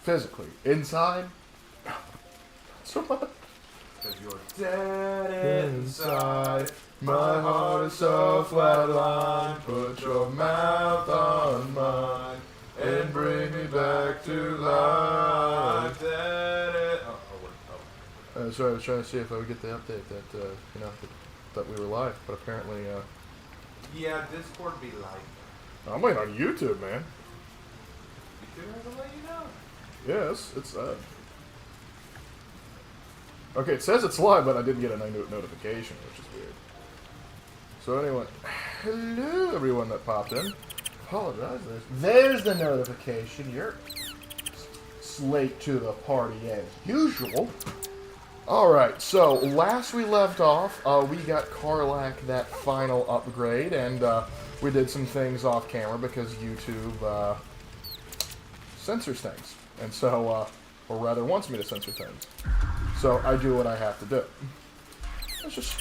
physically. Inside, so much. Cause you're dead inside. My heart is so flatlined. Put your mouth on mine and bring me back to life. Sorry, I was trying to see if I would get the update that that we were live, but apparently, yeah, Discord be live. I'm waiting on YouTube, man. YouTube has to let you know. Yes, it's okay, it says it's live, but I didn't get a notification, which is weird. So anyway, hello everyone that popped in. Apologize. There's the notification. You're late to the party as usual. Alright, so last we left off, we got Karlak that final upgrade, and we did some things off camera because YouTube censors things. And so, or rather wants me to censor things. So I do what I have to do. It's just,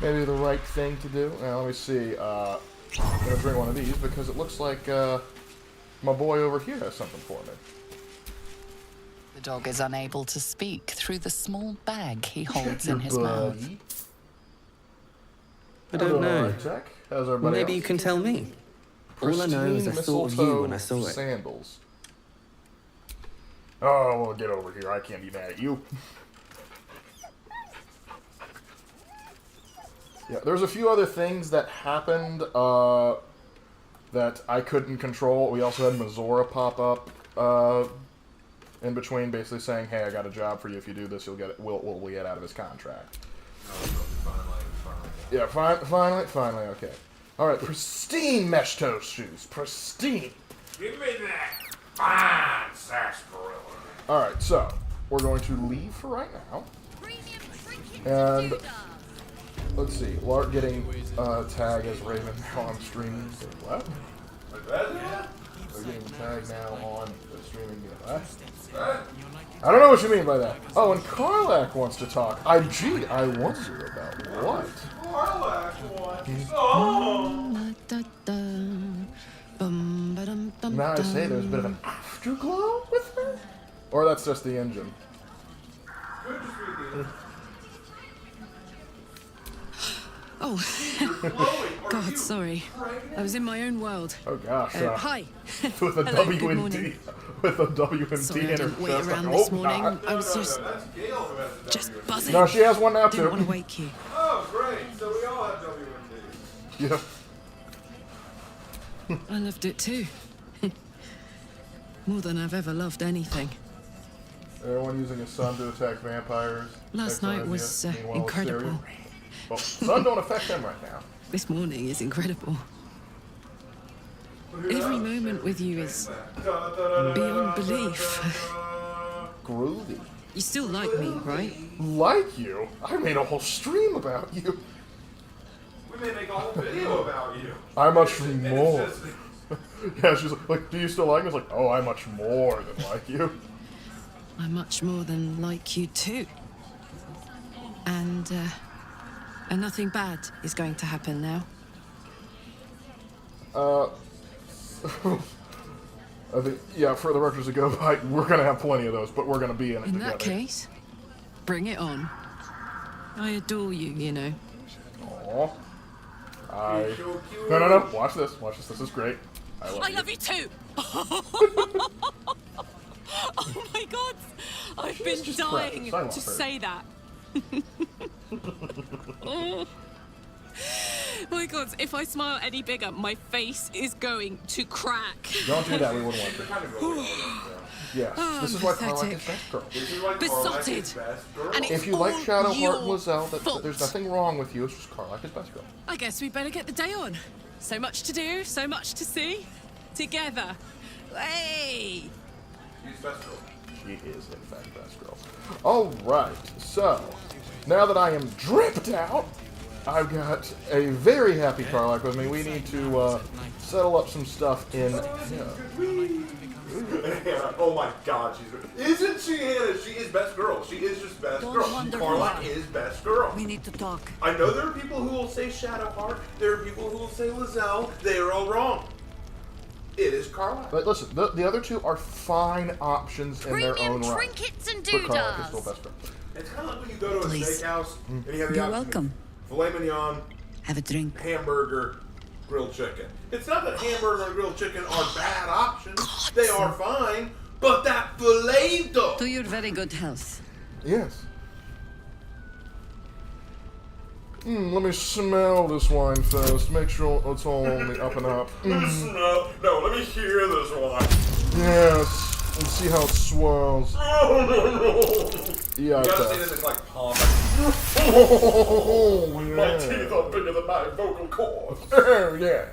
maybe the right thing to do. Now, let me see. I'm going to drink one of these because it looks like my boy over here has something for me. The dog is unable to speak through the small bag he holds in his mouth. I don't know. How's everybody Maybe else? you can tell me. All I know is I thought of you when I saw it. Sandals. Oh, well, get over here. I can't be mad at you. Yeah, there's a few other things that happened that I couldn't control. We also had Mazora pop up in between, basically saying, "Hey, I got a job for you. If you do this, you'll get it. We'll get out of his contract." Finally. Yeah, finally, okay. All right, pristine mesh toe shoes, pristine. Give me that fine sarsaparilla. All right, so we're going to leave for right now, and let's see, Lark getting tagged as Raven now on streaming. What? Like that? Yeah. We're getting tagged now on the streaming. What? I don't know what you mean by that. Oh, and Karlak wants to talk. I wonder about what. Karlak wants. Oh. Now I say there's a bit of an afterglow with her? Or that's just the engine. Could just be the engine. Oh, God, sorry. I was in my own world. Oh gosh. Hi. With a Hello, good WMD. morning. With a WMD Sorry, in I her didn't wait chest. around Like, this oh, morning. God. I was That's Gail who has the just WMD. buzzing. No, she has one now Didn't want to too. wake you. Oh, great. So we all have WMD. Yeah. I loved it too. More than I've ever loved anything. Everyone using a sun to attack vampires. Last Excellent night idea. was Meanwhile, incredible. Syria- Well, sun don't affect him right now. This morning is incredible. Every moment with you is beyond belief. Groovy. You still like me, right? Like you? I made a whole stream about you. We may make a whole video about you. I much And it's more. just- Yeah, she's like, do you still like me? It's like, oh, I much more than like you. I'm much more than like you too. And nothing bad is going to happen now. I think, yeah, for the records to go by, we're gonna have plenty of those, but we're gonna be in it In together. that case, bring it on. I adore you, you know. Aww. You're so cute. No. Watch this. This is great. I love I you. love you too! Oh my God! I've been just dying precious. I love to her. say that. My God, if I smile any bigger, my face is going to crack. Don't do that. We wouldn't want to. Kind of really Yes. Oh, This is why Karlak pathetic. is best girl. This is like Besotted. Karlak's best girl. And it's If you like all Shadowheart and your Lizelle, fault. there's nothing wrong with you. It's just Karlak is best girl. I guess we better get the day on. So much to do, so much to see. Together. Hey! She's best girl. She is, in fact, best girl. All right. So, now that I am dripped out, I've got a very happy Karlak with me. We need to settle up some stuff in. Hannah, oh my God, isn't she Hannah? She is best girl. She is just best Don't girl. wonder Karlak why. is best girl. We need to talk. I know there are people who will say Shadowheart. There are people who will say Lizelle. They are all wrong. It is Carlisle. But listen, the other two are fine options in their own right. Trinkets and But Carlisle is still doodahs. best friend. It's kind of like when you go to a Please. steakhouse and you have the You're option welcome. of filet mignon, Have a drink. hamburger, grilled chicken. It's not that hamburger and grilled chicken are bad options. They are fine. But that filet though. To your very good health. Yes. Let me smell this wine first. Make sure it's all on the up and up. Let me smell. No, let me hear this one. Yes. Let's see how it swirls. Oh, no. Yeah, You gotta okay. see this, it's like pomp. Oh, yeah. My teeth are bigger than my vocal cords. Oh, yeah.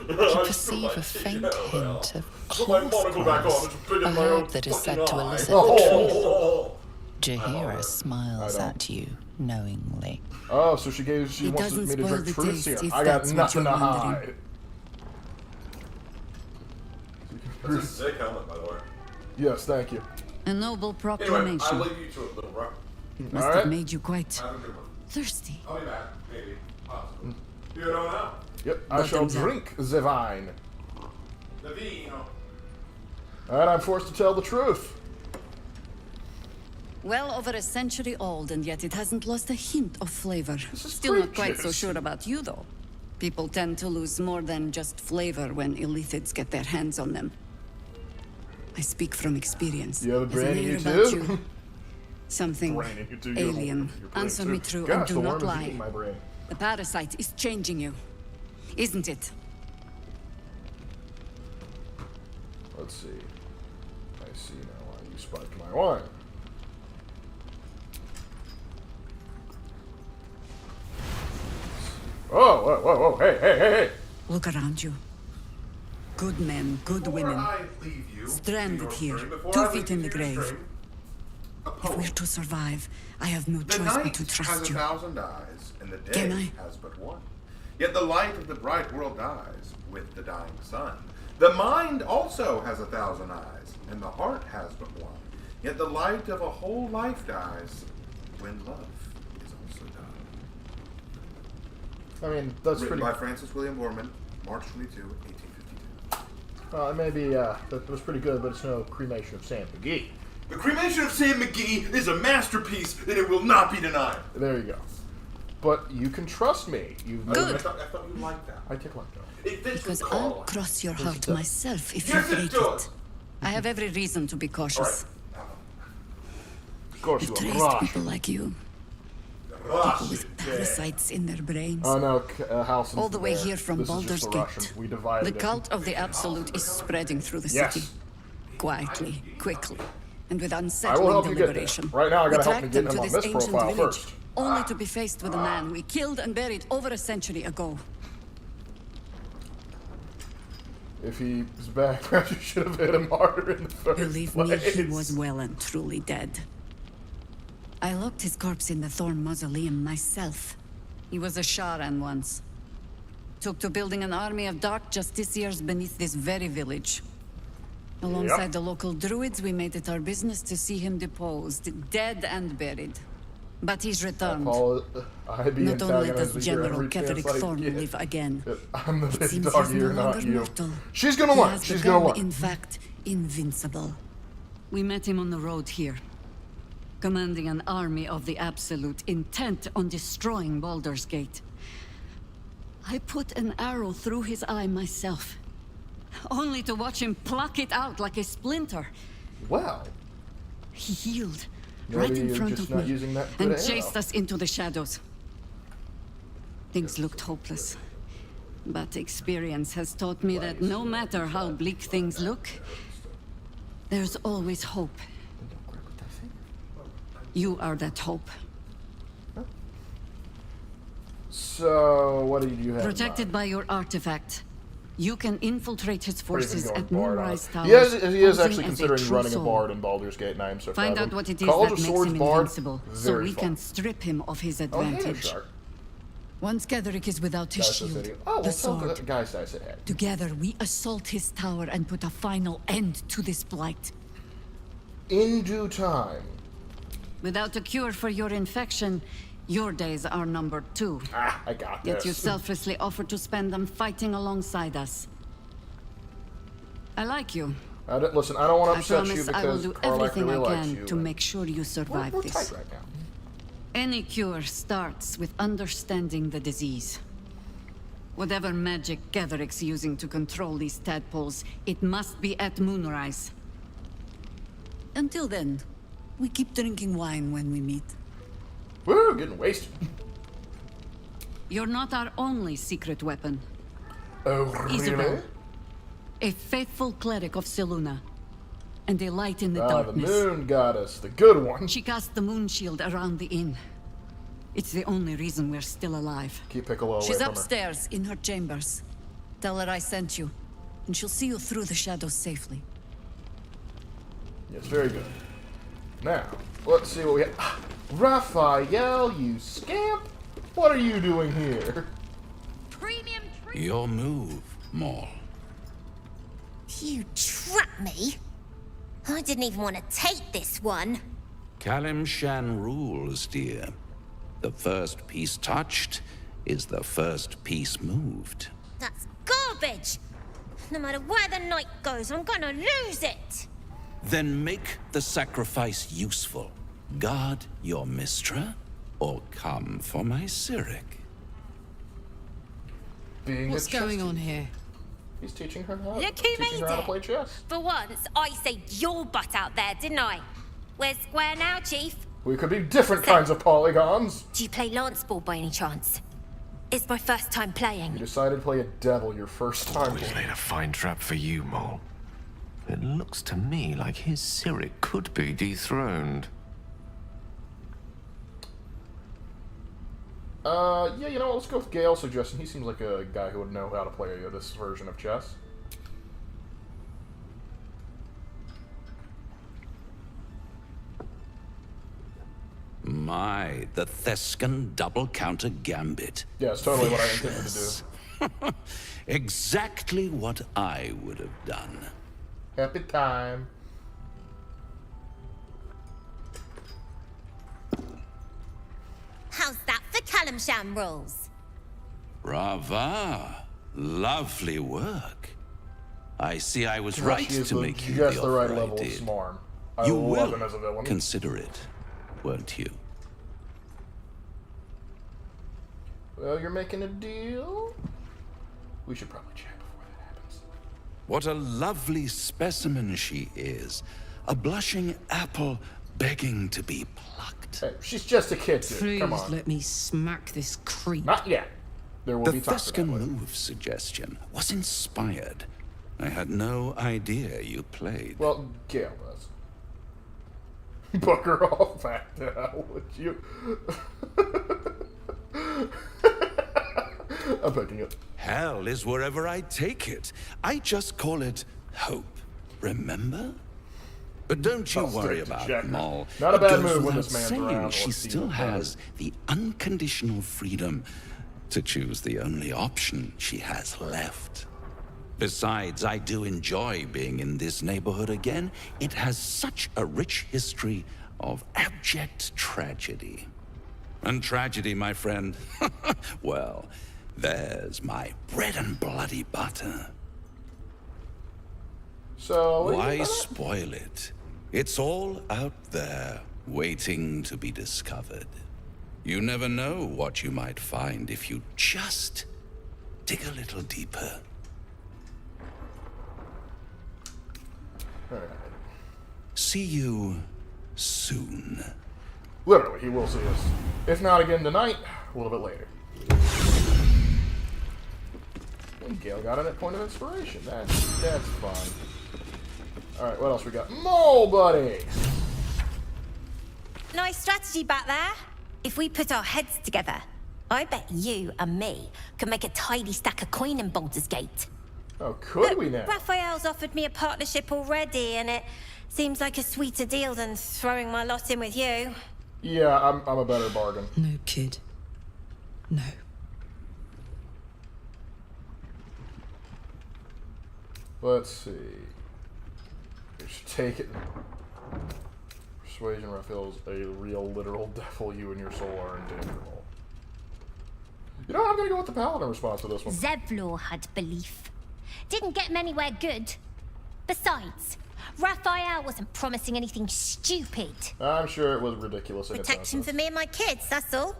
You perceive a faint hint of Put my monocle back on. cloves, It's bigger a than my own herb that is said fucking to eye. elicit Oh. the truth. Jahira smiles I don't. at you knowingly. Oh, so she It wants me doesn't to spoil drink the truth taste serum. if I got that's what nothing to you're wondering. hide. That's a sick helmet, by the way. Yes, thank you. A noble Anyway, proclamation. I'll leave you to it, little bro. Must All have right. made you quite Have a good one. thirsty. I'll be back, maybe, possibly. You don't know. Yep, I shall Bottoms up. drink the wine. The vino. And I'm forced to tell the truth. Well over a century old, and yet it hasn't lost a hint of flavor. is Still not quite so grape sure about you, though. People tend to lose more than just flavor when illithids get their hands on them. I speak from experience. You have a As I brain in hear you about too? you, something Brain in you too. You have a- alien. your brain Answer too. me true Gosh, and do the not worm is lie. eating my brain. The parasite is changing you, isn't it? Let's see. I see now why you spiked my wine. Oh, whoa, whoa, whoa, hey, hey, hey, hey. Look around you. Good men, good Before women. I leave you Stranded to your here, stream, before 2 I leave feet you in the to your grave. stream, a If poem. we're to survive, I have no The choice but night to has trust you. 1,000 eyes, and the day Can I? has but one. Yet the light of the bright world dies with the dying sun. The mind also has 1,000 eyes, and the heart has but one. Yet the light of a whole life dies when love is also died. I mean, that's Written pretty. by Francis William Borman, March 22, 1852. Maybe that was pretty good, but it's no cremation of Sam McGee. The cremation of Sam McGee is a masterpiece, and it will not be denied. There you go. But you can trust me. You. Good. I thought you liked that. I take like that. It fits Because with I'll Carlisle. cross your heart does. myself if Yes, you it break does. it. I have every reason to be All cautious. right. Of course you Betrayed are. people like you, Rush people it, with parasites in their brains. Oh no, Halson's All the way there. here from This is Baldur's just the Gate. Russian. We divided The it. cult of the Absolute is spreading through the Yes. city. Quietly, quickly, and with I will unsettling help you get there. deliberation. Right now, I gotta We help me tracked get them him to on this this ancient profile village, first. only to be faced with a man we killed and buried over a century ago. If he was back, you should have hit him harder in the first Believe me, place. he was well and truly dead. I locked his corpse in the Thorn Mausoleum myself. He was a Sharan once. Took to building an army of dark justiciars beneath this very village. Alongside Yep. the local druids, we made it our business to see him deposed, dead and buried. But he's returned. I be Not only antagonizing does your General every chance Ketherick I Thorn get. live again, I'm the it big seems dog he's no here, not longer you. mortal. She's gonna He learn. has She's gonna become, learn. in fact, invincible. We met him on the road here, commanding an army of the Absolute, intent on destroying Baldur's Gate. I put an arrow through his eye myself, only to watch him pluck it out like a splinter. Wow. He healed, Maybe right in you're front just of not me, using that good and arrow. chased us into the shadows. Things looked hopeless. But experience has taught me that no matter how bleak things look, there's always hope. You are that hope. So, what do you have? Protected by your artifact, you can infiltrate his Or even forces going at bard on Moonrise it. Towers. He is posing actually as considering true running a soul. bard in Baldur's Gate 9, so Find fathom. out what it is College that of makes Swords him bard, invincible, so very we fun. can strip him of his Oh, hey, advantage. Shark. Once Ketherick is without his Guys, shield, said, oh, the well, tell sword, the guys I said, hey. together we assault his tower and put a final end to this blight. In due time. Without a cure for your infection, your days are numbered too. Ah, I got this. Yet you selflessly offer to spend them fighting alongside us. I like you. Listen, I don't want to I upset you promise I will because do Karlach everything really I likes can you. to make sure you survive we're this. tight right now. Any cure starts with understanding the disease. Whatever magic Gatheric's using to control these tadpoles, it must be at moonrise. Until then, we keep drinking wine when we meet. Woo, getting wasted. You're not our only secret weapon. Oh, really? Isabel, a faithful cleric of Selûne, and a light in the The darkness. moon goddess, the good one. She cast the moon shield around the inn. It's the only reason we're still alive. Keep Piccolo away She's from her. upstairs in her chambers. Tell her I sent you, and she'll see you through the shadows safely. Yes, very good. Now, let's see what we have. Raphael, you scamp! What are you doing here? Premium Your move, Maul. You trapped me? I didn't even want to take this one. Kalimshan rules, dear. The first piece touched is the first piece moved. That's garbage! No matter where the night goes, I'm gonna lose it! Then make the sacrifice useful. Guard your Mistra, or come for my Cyric. Being What's a chess going on teacher. here? He's teaching her how, Look who teaching made her how to it. play chess. For once, I saved your butt out there, didn't I? Where's Square now, Chief? We could be different kinds of polygons. Do you play lance ball by any chance? It's my first time playing. You decided to play a devil your first time. Always laid a fine trap for you, Mole. It looks to me like his Cyric could be dethroned. Yeah, you know what? Let's go with Gale's suggestion. He seems like a guy who would know how to play this version of chess. My, the Thescan double counter gambit. Yeah, it's totally what I intended to do. Exactly what I would have done. Happy time. How's that for Kalimshan rules? Brava. Lovely work. I see I was Gosh, right he is to make you just the the right offer I level of did. smarm. I You love will him as a villain. consider it, won't you? Well, you're making a deal? We should probably chat before that happens. What a lovely specimen she is. A blushing apple begging to be plucked. Hey, she's just a kid, dude. Please Come on. let me smack this creep. Not yet. There will The be time for that Thescan later. move suggestion was inspired. I had no idea you played. Well, Gale does. Bugger off back to hell with you. I'm picking it. Hell is wherever I take it. I just call it hope. Remember? But don't you I'll worry stick to about Jack. Maul. Not a It bad goes move when without this man's saying around, or she Steven still Baldur. has the unconditional freedom to choose the only option she has left. Besides, I do enjoy being in this neighborhood again. It has such a rich history of abject tragedy. And tragedy, my friend, well, there's my bread and bloody butter. So, what do you Why think about spoil it? It's all out there, waiting to be discovered. You never know what you might find if you just dig a little deeper. that? Alright. See you soon. Literally, he will see us. If not again tonight, a little bit later. And Gale got a point of inspiration. That's fun. Alright, what else we got? Mole Buddy! Nice strategy back there. If we put our heads together, I bet you and me could make a tidy stack of coin in Baldur's Gate. Oh, could we now? Raphael's offered me a partnership already, and it seems like a sweeter deal than throwing my lot in with you. Yeah, I'm a better bargain. No, kid. No. Let's see. We should take it. Persuasion Raphael's a real literal devil. You and your soul are intangible. You know what? I'm gonna go with the paladin response to this one. Zevlor had belief. Didn't get him anywhere good. Besides, Raphael wasn't promising anything stupid. I'm sure it was ridiculous in its own Protection for sense. me and my kids, that's all.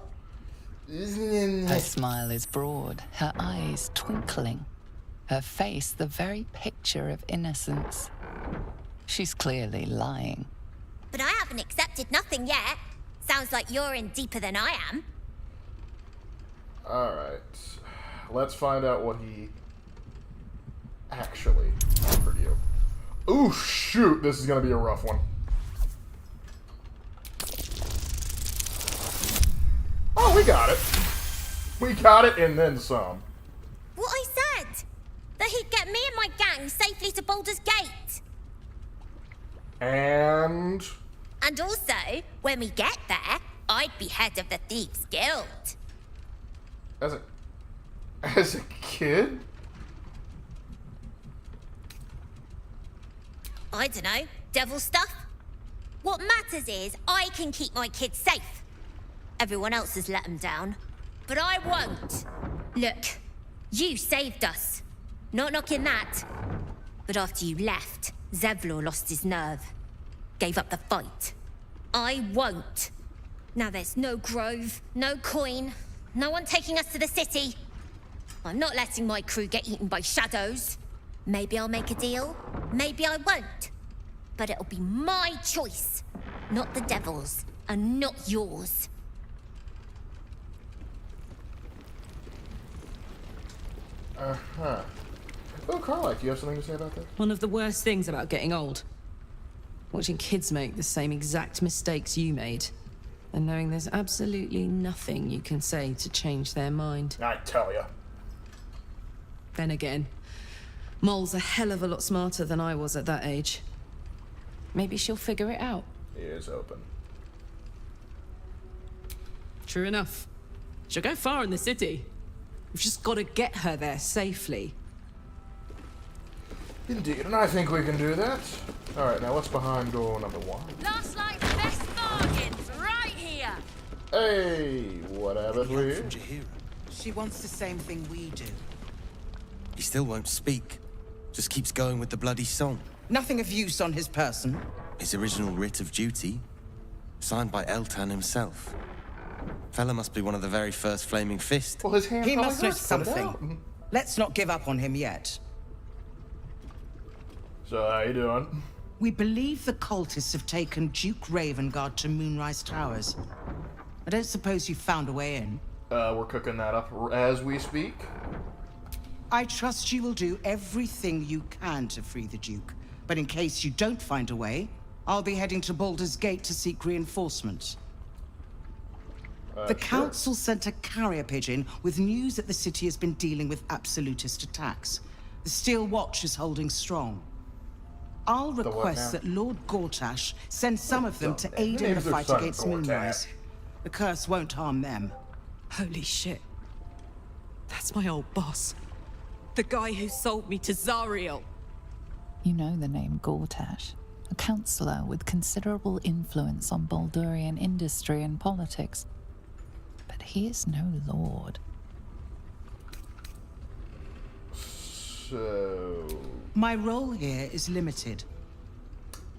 Her smile is broad, her eyes twinkling, her face the very picture of innocence. She's clearly lying. But I haven't accepted nothing yet. Sounds like you're in deeper than I am. Alright. Let's find out what he actually offered you. Ooh, shoot! This is gonna be a rough one. Oh, we got it. We got it and then some. What I said! That he'd get me and my gang safely to Baldur's Gate. And... And also, when we get there, I'd be head of the Thieves' Guild. As a kid? I don't know, devil stuff? What matters is I can keep my kids safe. Everyone else has let them down, but I won't. Look, you saved us. Not knocking that. But after you left, Zevlor lost his nerve. Gave up the fight. I won't. Now there's no grove, no coin, no one taking us to the city. I'm not letting my crew get eaten by shadows. Maybe I'll make a deal, maybe I won't. But it'll be my choice, not the devil's, and not yours. Uh-huh. Oh, Carlike, do you have something to say about that? One of the worst things about getting old. Watching kids make the same exact mistakes you made. And knowing there's absolutely nothing you can say to change their mind. I tell ya. Then again, Mole's a hell of a lot smarter than I was at that age. Maybe she'll figure it out. Ears open. True enough. She'll go far in the city. We've just got to get her there safely. Indeed, and I think we can do that. Alright, now what's behind door number 1? Last night's best bargains, right here. Hey, what happened From here? Jaheira. She wants the same thing we do. He still won't speak. Just keeps going with the bloody song. Nothing of use on his person. His original writ of duty, signed by Eltan himself. Fella must be one of the very first Flaming Fist. Well, his hand He probably must know hurts, put it something. out. Let's not give up on him yet. So, how you doing? We believe the cultists have taken Duke Ravengard to Moonrise Towers. I don't suppose you found a way in. We're cooking that up as we speak. I trust you will do everything you can to free the Duke. But in case you don't find a way, I'll be heading to Baldur's Gate to seek reinforcements. The Council sent a carrier pigeon with news that the city has been dealing with absolutist attacks. The Steel Watch is holding strong. I'll request that Lord Gortash send some of them to aid in the fight against Moonrise. The curse won't harm them. Holy shit. That's my old boss. The guy who sold me to Zariel. You know the name Gortash, a councillor with considerable influence on Baldurian industry and politics. But he is no lord. So... My role here is limited.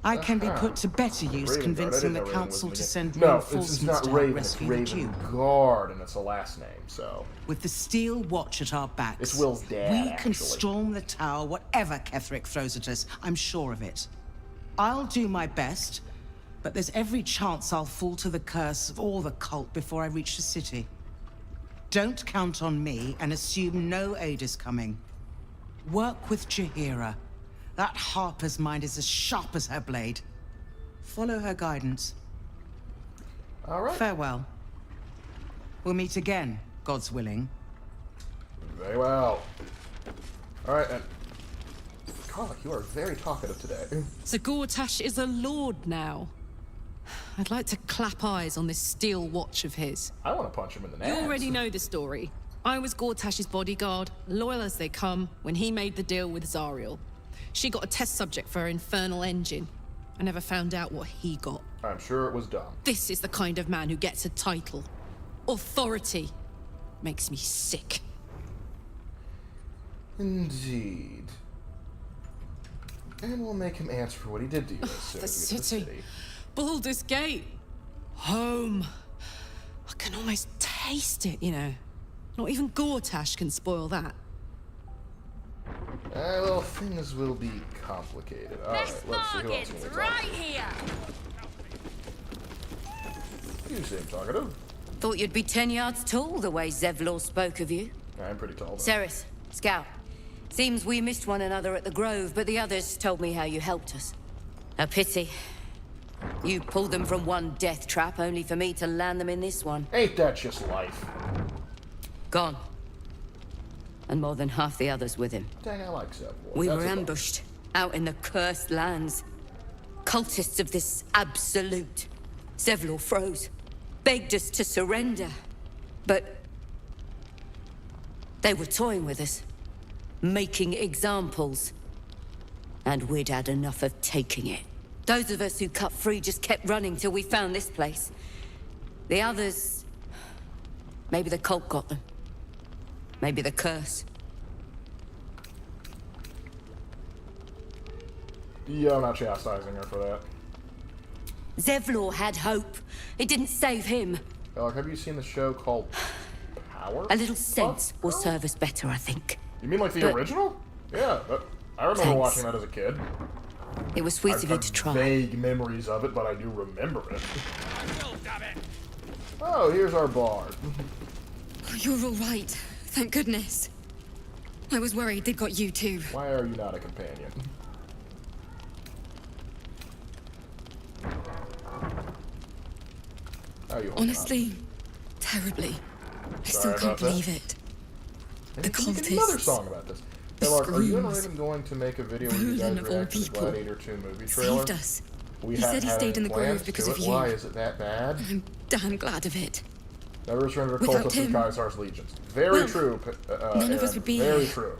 I can be put to better use convincing the Council to send reinforcements to help rescue the Duke. Ravengard, and it's a last name, so... With the Steel Watch at our backs, It's Will's dad, we can actually. storm the tower whatever Ketherick throws at us, I'm sure of it. I'll do my best, but there's every chance I'll fall to the curse or the cult before I reach the city. Don't count on me and assume no aid is coming. Work with Jaheira. That Harper's mind is as sharp as her blade. Follow her guidance. All right. Farewell. We'll meet again, God's willing. Very well. All right, and... Carl, you are very talkative today. So Gortash is a lord now. I'd like to clap eyes on this Steel Watch of his. I want to punch him in the You nads. already know the story. I was Gortash's bodyguard, loyal as they come, when he made the deal with Zariel. She got a test subject for her infernal engine. I never found out what he got. I'm sure it was dumb. This is the kind of man who gets a title. Authority. Makes me sick. Indeed. And we'll make him answer for what he did to you as soon The as we get to city. the city. Baldur's Gate. Home. I can almost taste it, you know. Not even Gortash can spoil that. Well, things will be complicated. Alright, Best let's see who else bargains can we right talk here. to. You seem talkative. Thought you'd be 10 yards tall the way Zevlor spoke of you. I'm pretty tall, though. Ceres, Scout. Seems we missed one another at the Grove, but the others told me how you helped us. A pity. You pulled them from one death trap, only for me to land them in this one. Ain't that just life? Gone. And more than half the others with him. Dang, I like Zevlor. We That's were a bummer. ambushed, out in the cursed lands. Cultists of this absolute. Zevlor froze, begged us to surrender. But they were toying with us, making examples. And we'd had enough of taking it. Those of us who cut free just kept running till we found this place. The others... maybe the cult got them. Maybe the curse. Yeah, I'm not chastising her for that. Zevlor had hope. It didn't save him. Like, have you seen the show called Power? A little sense will serve us better, I think. You mean like the But- original? Yeah, I remember Thanks. watching that as a kid. It was sweet I've of you got to try. vague memories of it, but I do remember it. Oh, here's our bard. Oh, you're all right. Thank goodness. I was worried they'd got you too. Why are you not a companion? How are you holding Honestly, terribly. I Sorry still can't about that. believe it. up? The Can you get another cultists. song about this. The Hey, Lark, are you and screams. Raven going to make a video where you guys Roland of all react to the people. Gladiator 2 movie trailer? Saved us. We He haven't said he had stayed any in the grove plans because to of it. you. Why is it that bad? I'm damn glad of it. Never surrender to Without cultists and him- Caesar's legions. Very Well, true. none of us Aaron, would be very here. true.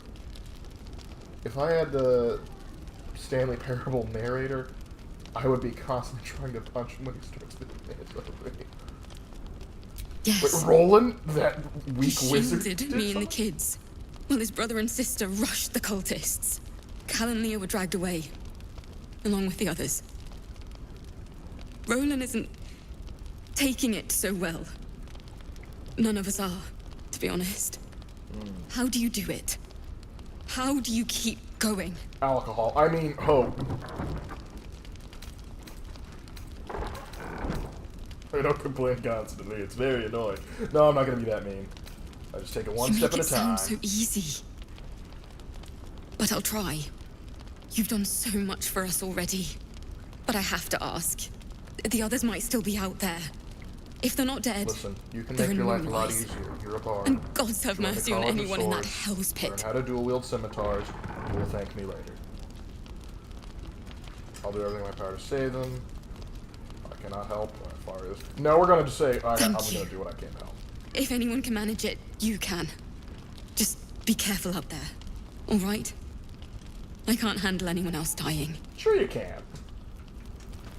If I had the Stanley Parable narrator, I would be constantly trying to punch him when he starts to dance over me. Yes. Wait, Roland, that weak He wizard, shielded did me and the something? kids. While his brother and sister rushed the cultists. Cal and Leah were dragged away, along with the others. Roland isn't taking it so well. None of us are, to be honest. How do you do it? How do you keep going? Alcohol. I mean, hope. I don't complain constantly. It's very annoying. No, I'm not going to be that mean. I just take it one You step make at it a time. sound so easy. But I'll try. You've done so much for us already. But I have to ask. The others might still be out there. If they're not dead, Listen, you can they're make your in life a lot Moonrise. easier. You're a bard. And gods have Join the mercy on College of anyone in that Swords, hell's pit. Learn how to dual wield scimitars. You will thank me later. I'll do everything in my power to save them. I cannot help as far as... No, we're going to just say I'm Thank going you. to do what I can to help. If anyone can manage it, you can. Just be careful out there. All right? I can't handle anyone else dying. Sure you can.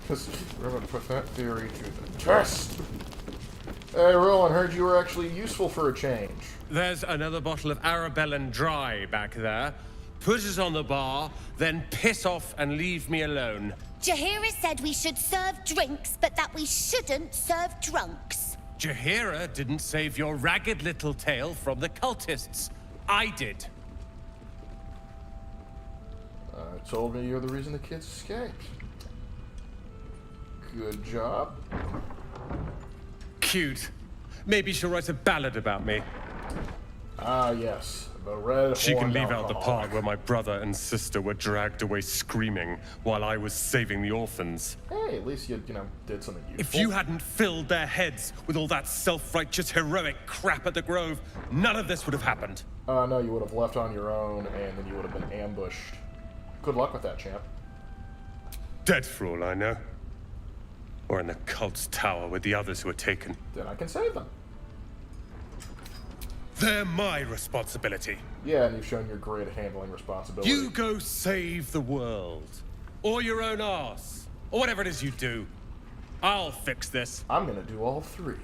Because we're going to put that theory to the test. Hey, Roland, heard you were actually useful for a change. There's another bottle of Arabellan Dry back there. Put it on the bar, then piss off and leave me alone. Jahira said we should serve drinks, but that we shouldn't serve drunks. Jahira didn't save your ragged little tail from the cultists. I did. Told me you're the reason the kids escaped. Good job. Cute. Maybe she'll write a ballad about me. Ah, yes. The red She can horned leave out the alcoholic. part where my brother and sister were dragged away screaming while I was saving the orphans. Hey, at least you know, did something useful. If you hadn't filled their heads with all that self-righteous heroic crap at the Grove, none of this would have happened. No, you would have left on your own, and then you would have been ambushed. Good luck with that, champ. Dead for all I know. Or in the cult's tower with the others who were taken. Then I can save them. They're my responsibility. Yeah, and you've shown your great at handling responsibility. You go save the world. Or your own arse. Or whatever it is you do. I'll fix this. I'm gonna do all three.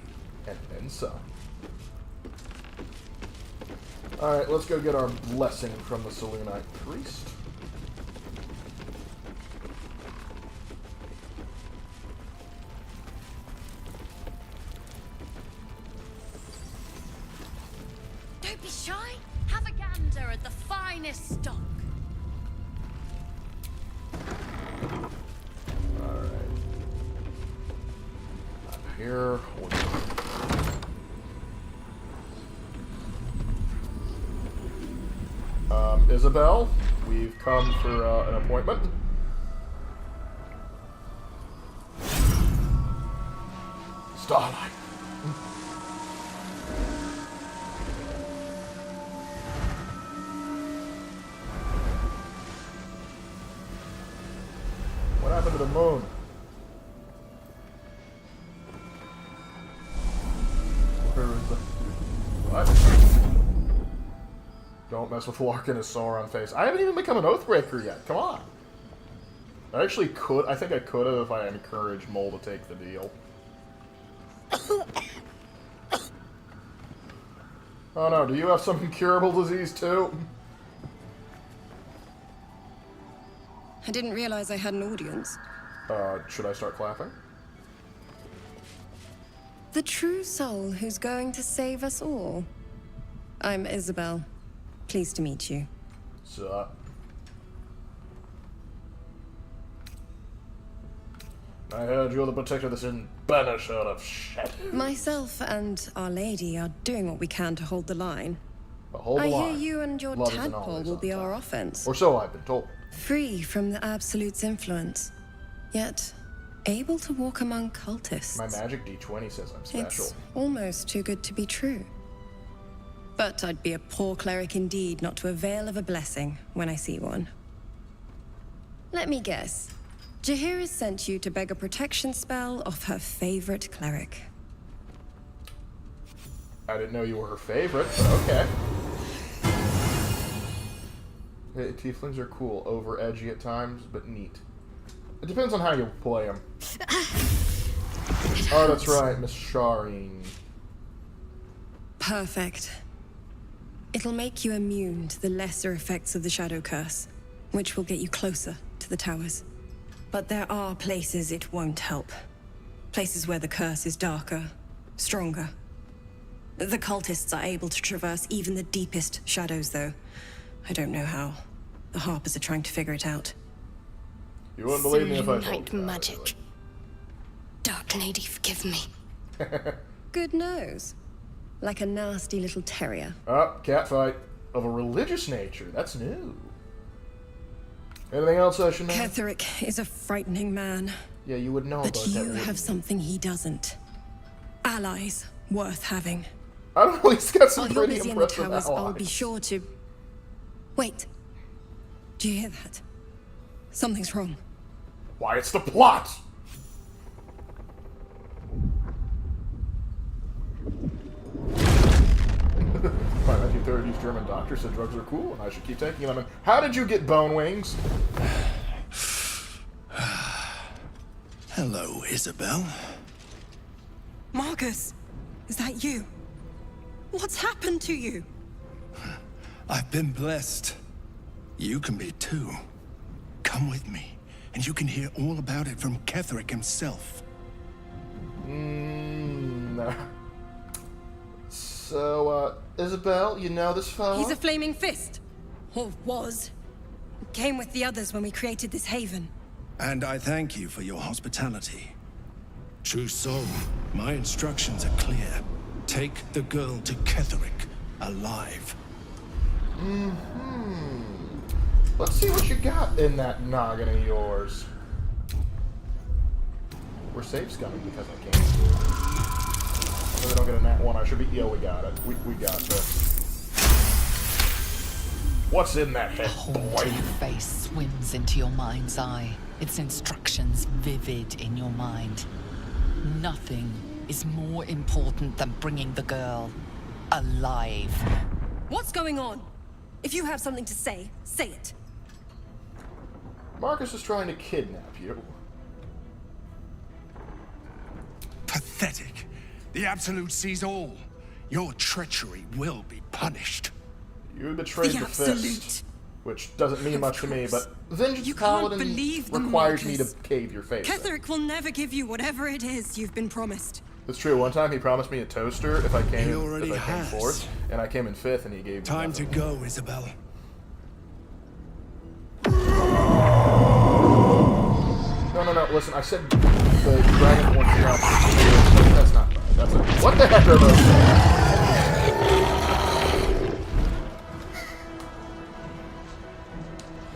And then some. Alright, let's go get our blessing from the Selûnite priest. Don't be shy. Have a gander at the finest stock. Alright. Here. Isabel, we've come for an appointment. Starlight. What happened to the moon? Where is the... What? Don't mess with Lark and his Sauron face. I haven't even become an Oathbreaker yet. Come on. I actually could. I think I could have if I encouraged Mole to take the deal. Oh no, do you have some incurable disease too? I didn't realize I had an audience. Should I start clapping? The true soul who's going to save us all. I'm Isabel. Pleased to meet you. Sup? I heard you're the protector of this banisher of shit. Myself and Our Lady are doing what we can to hold the line. Hold the I line. hear you and your Love isn't tadpole always will on be time. our offense. Or so I've been told. Free from the Absolute's influence, yet able to walk among cultists. My magic D20 says I'm special. It's almost too good to be true. But I'd be a poor cleric indeed not to avail of a blessing when I see one. Let me guess. Jaheira has sent you to beg a protection spell off her favorite cleric. I didn't know you were her favorite, but okay. Hey, tieflings are cool, over edgy at times, but neat. It depends on how you play them. Oh, that's right, Miss Shireen. Perfect. It'll make you immune to the lesser effects of the Shadow Curse, which will get you closer to the towers. But there are places it won't help. Places where the curse is darker, stronger. The cultists are able to traverse even the deepest shadows, though. I don't know how. The Harpers are trying to figure it out. You wouldn't believe me if I told Night you. magic. Dark Lady, forgive me. Good nose. Like a nasty little terrier. Oh, catfight. Of a religious nature. That's new. Anything else I should know? Ketherick is a frightening man. Yeah, you would know But about that. you wouldn't have something he doesn't. Allies worth having. I don't know, he's got some While you're pretty busy in the impressive towers, I'll be allies. sure to... Wait. Do you hear that? Something's wrong. Why, it's the plot! My 1930s German doctor said drugs are cool and I should keep taking them. And how did you get bone wings? Hello, Isabel. Marcus, is that you? What's happened to you? I've been blessed. You can be too. Come with me, and you can hear all about it from Ketherick himself. No. So, Isabel, you know this fellow? He's a flaming fist. Or was. Came with the others when we created this haven. And I thank you for your hospitality. True soul, my instructions are clear. Take the girl to Ketherick, alive. Let's see what you got in that noggin of yours. We're safe scumming because I can't. So they don't get a nat one. I should be. Yeah, we got it. We got this. What's in that head, boy? Your face swims into your mind's eye. Its instructions vivid in your mind. Nothing is more important than bringing the girl alive. What's going on? If you have something to say, say it. Marcus is trying to kidnap you. Pathetic. The Absolute sees all. Your treachery will be punished. You betrayed the fist, which doesn't mean much to me, but Vengeance You can't Paladin believe them, requires me to Marcus. cave your face. in. Ketherick will never give you whatever it is you've been promised. It's true. One time he promised me a toaster if I came, He already if I came has. fourth, and I came in fifth, and he gave me Time to nothing. go, Isabel. No. Listen, I said the dragonborn shot. That's not bad. That's a, what the heck are those?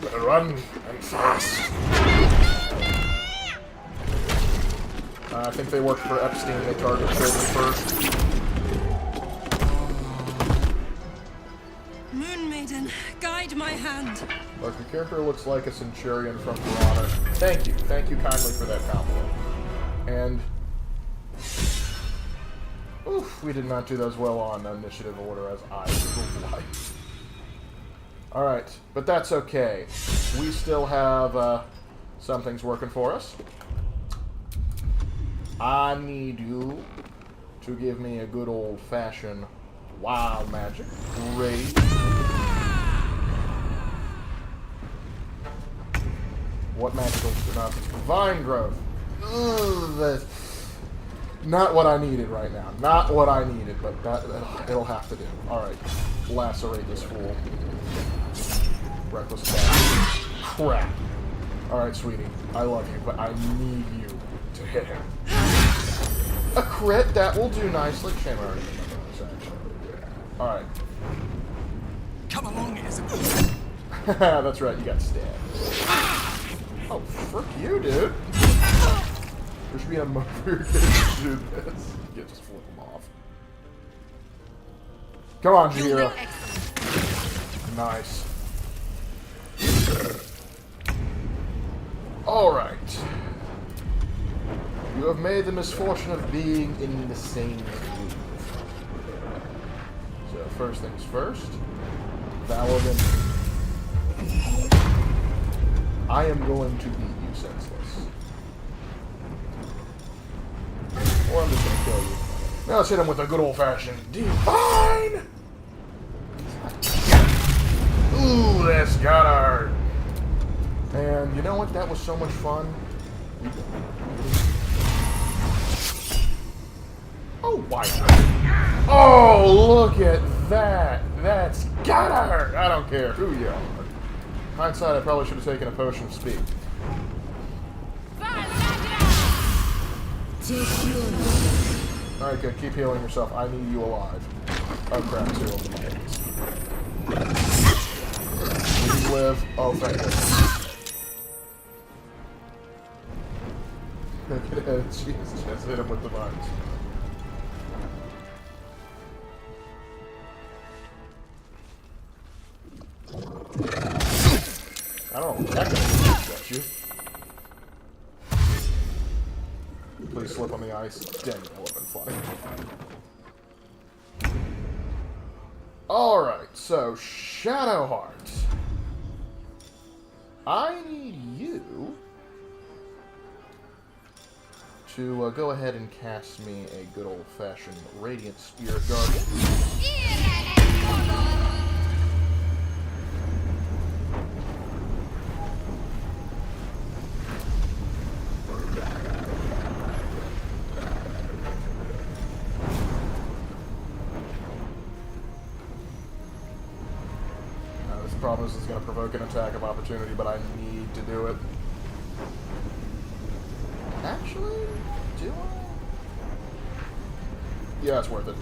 Better run and fast. I think they work for Epstein. They target children first. Moon Maiden, guide my hand. Look, your character looks like a centurion from Piranha. Thank you kindly for that compliment. And oof, we did not do as well on initiative order as I would like. All right, but that's okay. We still have some things working for us. I need you to give me a good old-fashioned wild magic. Great. What magical nonsense? Vine growth. Ugh, that's not what I needed right now. Not what I needed, but it'll have to do. Alright. Lacerate this fool. Reckless attack. Crap. Alright, sweetie. I love you, but I need you to hit him. A crit, that will do nicely. Shame I already remember this, actually. Alright. Come along, Isabel. That's right, you got stabbed. Oh, frick you, dude. There should be a move where you can do this. You can just flip him off. Come on, Jiro. Nice. Alright. You have made the misfortune of being in the same group. So, first things first. Valadin. I am going to beat you senseless. Or I'm just going to kill you. Now let's hit him with a good old-fashioned divine! Ooh, this got hard. And you know what? That was so much fun. Oh, why not? Oh, look at that. That's gotta hurt. I don't care who you are. Hindsight, I probably should have taken a potion of speed. Alright, good. Keep healing yourself. I need you alive. Oh, crap. 2 of them. Please live. Oh, thank goodness. Jesus, just hit him with the vines. I don't know. That gonna get you. Please slip on the ice. Dang, that would have been funny. Alright, so Shadowheart. I need you to go ahead and cast me a good old-fashioned Radiant Spirit Guardian. This problem is going to provoke an attack of opportunity, but I need to do it. Actually, do I? Yeah, it's worth it.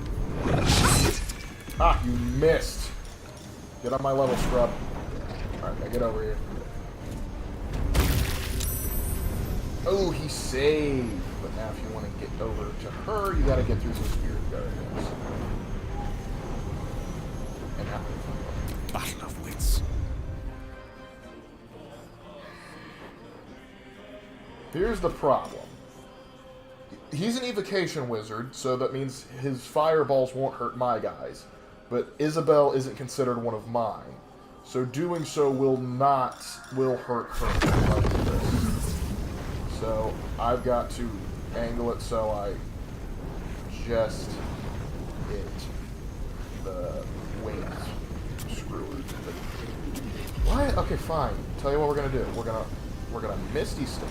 Ah, you missed. Get on my level, scrub. Alright, now get over here. Oh, he saved. But now if you want to get over to her, you gotta get through some spirit guardians. And now, Battle of wits. here's the problem. He's an evocation wizard, so that means his fireballs won't hurt my guys. But Isabel isn't considered one of mine. So doing so will hurt her. So I've got to angle it so I just hit the wings. Screw it. Why? Okay, fine. Tell you what we're gonna do. We're gonna Misty Step.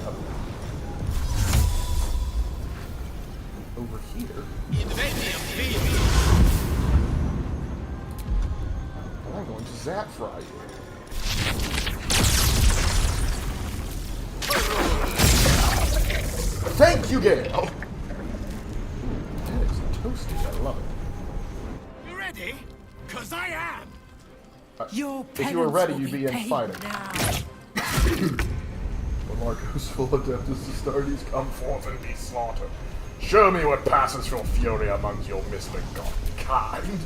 over here. I'm going to zap fry you. Thank you, Gale! That is toasty, I love it. You ready? 'Cause I am! If you were ready, you'd be in fighting. When Lark goes full Adeptus Astartes, come forth and be slaughtered. Show me what passes for fury among your misbegotten kind.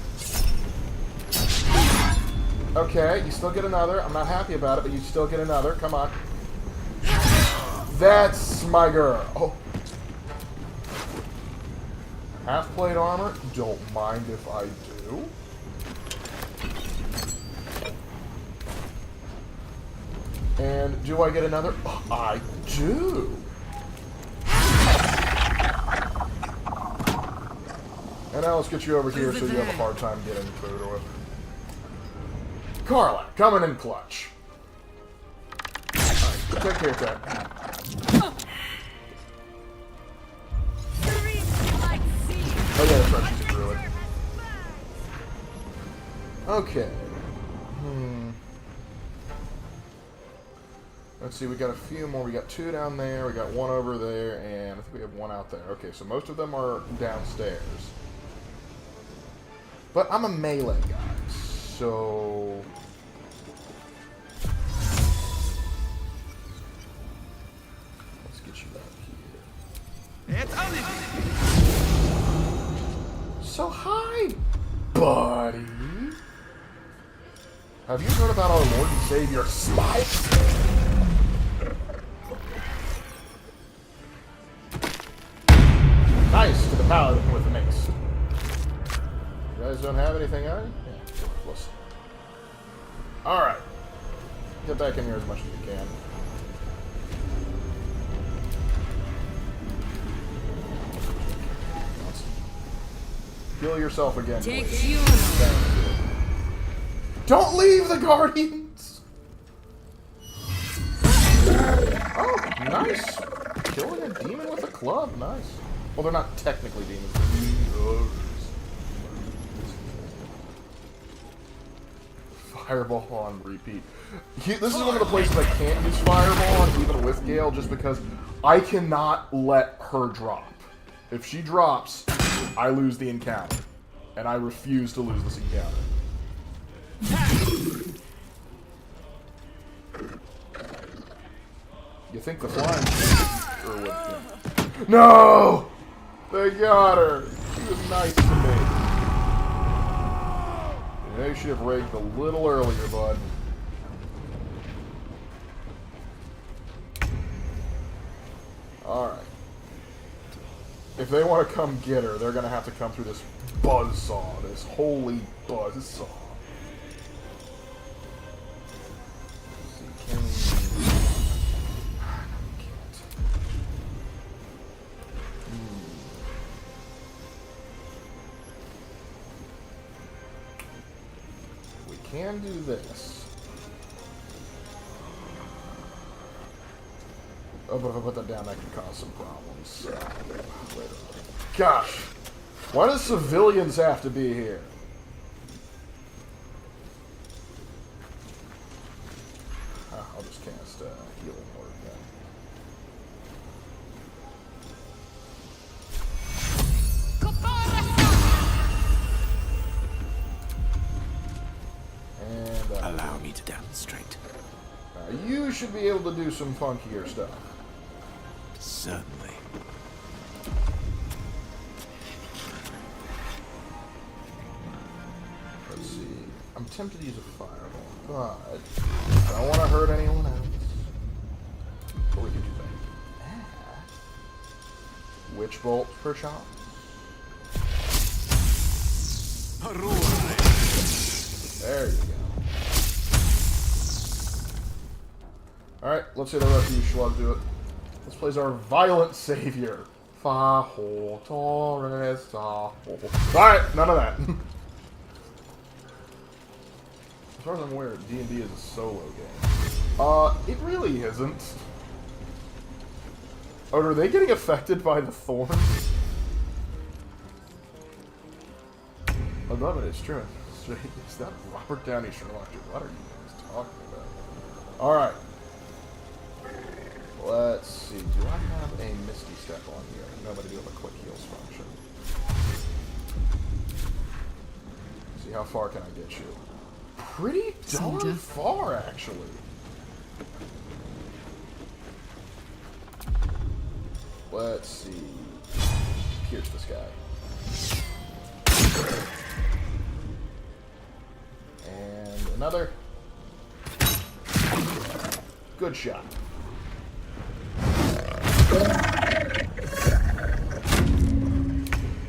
Okay, you still get another. I'm not happy about it, but you still get another. Come on. That's my girl. Oh. Half plate armor? Don't mind if I do. And do I get another? Oh, I do. And now let's get you over here so you have a hard time getting through to it. Carla, coming in clutch. Alright, take care of that. Oh yeah, that's right, she's a druid. Okay. Let's see, we got a few more. We got 2 down there, we got 1 over there, and I think we have 1 out there. Okay, so most of them are downstairs. But I'm a melee guy, so... let's get you back here. It's only... So hi, buddy. Have you heard about our Lord and Savior, Spike? Nice to the paladin with the mace. You guys don't have anything on you? Yeah, listen. Alright. Get back in here as much as you can. Heal yourself again, please. Don't leave the Guardians! Oh, nice. Killing a demon with a club, nice. Well, they're not technically demons, they're demons. Fireball on repeat. This is one of the places I can't use Fireball on, even with Gale, just because I cannot let her drop. If she drops, I lose the encounter. And I refuse to lose this encounter. You think the flying... or what? Yeah. No! They got her! She was nice to me. Yeah, you should have raked a little earlier, bud. Alright. If they want to come get her, they're going to have to come through this buzzsaw. This holy buzzsaw. Can do this. Oh, but if I put that down, that could cause some problems. So, later. Gosh, why do civilians have to be here? I'll just cast healing word again. Allow me to demonstrate. You should be able to do some funkier stuff. Certainly. Let's see. I'm tempted to use a fireball, but I don't want to hurt anyone else. But we can do that. Witch bolt per shot. There you go. Alright, let's hit the rest of you schlug do it. Let's play as our violent savior. Faho Torres Alright, none of that. As far as I'm aware, D&D is a solo game. It really isn't. Oh, are they getting affected by the thorns? I love it, it's true. Is that Robert Downey Sherlock? Dude, what are you guys talking about? Alright. Let's see. Do I have a Misty Step on here? No, but I do have a Quick Heals function. See, how far can I get you? Pretty darn far, actually. Let's see. Pierce this guy. And another. Good shot.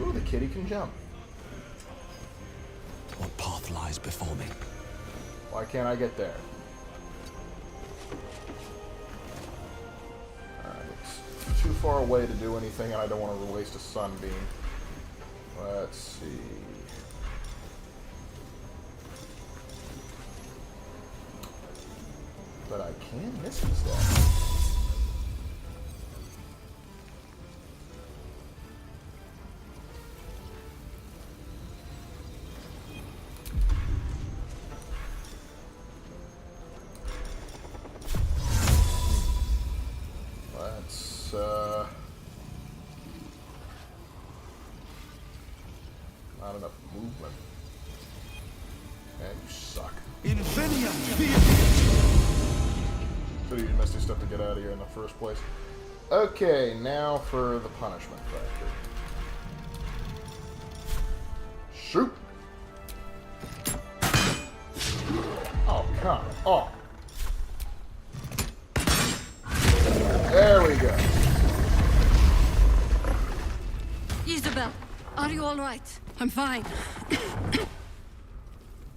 Ooh, the kitty can jump. What path lies before me? Why can't I get there? Alright, it's too far away to do anything, and I don't want to waste a sunbeam. Let's see. But I can miss this stuff. Not enough movement. Man, you suck. So you Misty Step to get out of here in the first place. Okay, now for the punishment factor. Shoot! Oh, come on. There we go. Isabel, are you all right? I'm fine.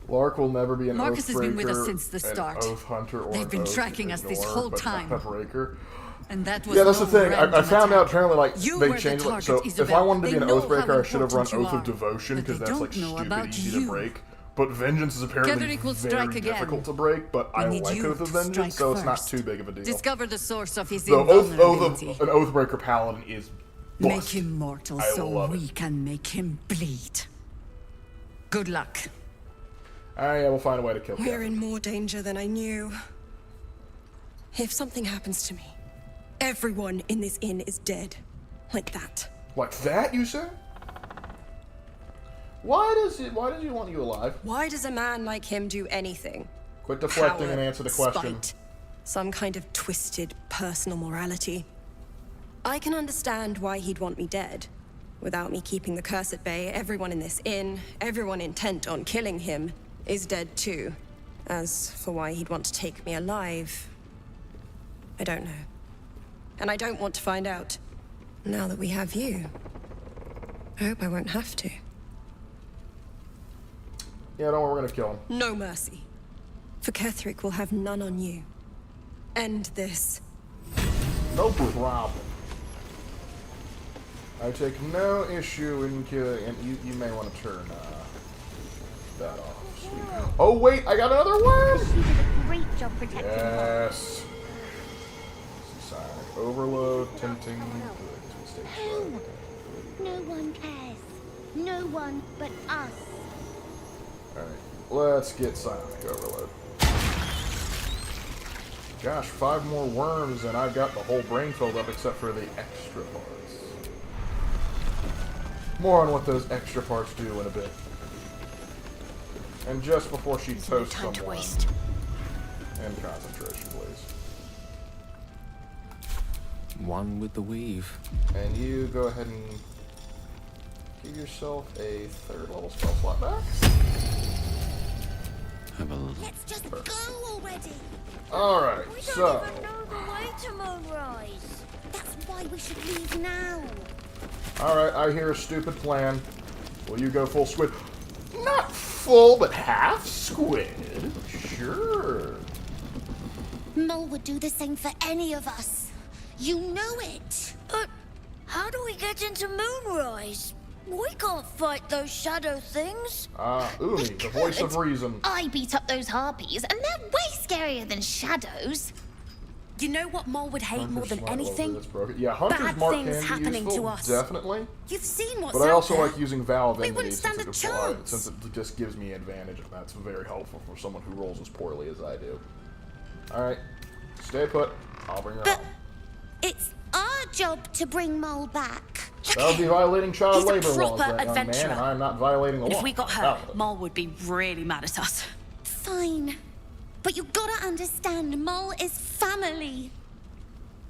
Lark will never be an Marcus oath has been with us breaker, since the start. An oath hunter, or They've been an oath tracking us this ignore, whole but time. not a breaker. And that was Yeah, that's no the thing. I random found out attack. apparently, like, You they were the changed it. target, So if I Isabel. wanted to They be an know oath breaker, how I should have run important you Oath of are, Devotion, but because they that's don't like know stupid about easy to you. break. But Vengeance is apparently Ketherick will very strike again. difficult to break, but I need like you Oath of to Vengeance, strike so it's not first. too big of a deal. Discover the source of his The an invulnerability. Oathbreaker Paladin is Make bust. him mortal I so love we it. can make him bleed. Good luck. Alright, yeah, we'll find a way to kill We're Ketherick. in more danger than I knew. If something happens to me, everyone in this inn is dead. Like that. Like that, you say? Why does he want you alive? Why does a man like him do anything? Quit deflecting Power, and answer the question. spite, some kind of twisted personal morality. I can understand why he'd want me dead. Without me keeping the curse at bay, everyone in this inn, everyone intent on killing him, is dead too. As for why he'd want to take me alive, I don't know. And I don't want to find out. Now that we have you, I hope I won't have to. Yeah, don't worry, we're gonna kill him. No mercy. For Ketherick will have none on you. End this. No problem. I take no issue in killing, and you may want to turn that off. Sweet. Oh wait, I got another worm! You did a great job protecting her. Yes. Psionic overload, tempting. No one cares. No one but us. Alright, let's get Psionic overload. Gosh, 5 more worms and I've got the whole brain filled up except for the extra parts. More on what those extra parts do in a bit. And just before she toasts someone. And concentration, please. One with the weave. And you go ahead and give yourself a 3rd level spell slot back. Have a Let's just go already. Alright, We so. don't even know the way to Moonrise. That's why we should leave now. Alright, I hear a stupid plan. Will you go full squid? Not full, but half squid. Sure. Mole would do the same for any of us. You know it. How do we get into Moonrise? We can't fight those shadow things. Umi, the voice of reason. I beat up those harpies, and they're way scarier than shadows. You know what Mole would hate more than anything? Yeah, Hunter's Bad Mark things can be happening useful, to us. Definitely. You've seen what's But I out also there. like using Vow of We Enmity wouldn't stand a chance. since it just gives me advantage, and that's very helpful for someone who rolls as poorly as I do. Alright, stay put. I'll bring her home. It's our job to bring Mole back. That would be violating child labor laws, proper that young man, adventurer. and I am not violating the And law. if we got her, Mole would be really mad at us. Fine. But you gotta understand, Mole is family.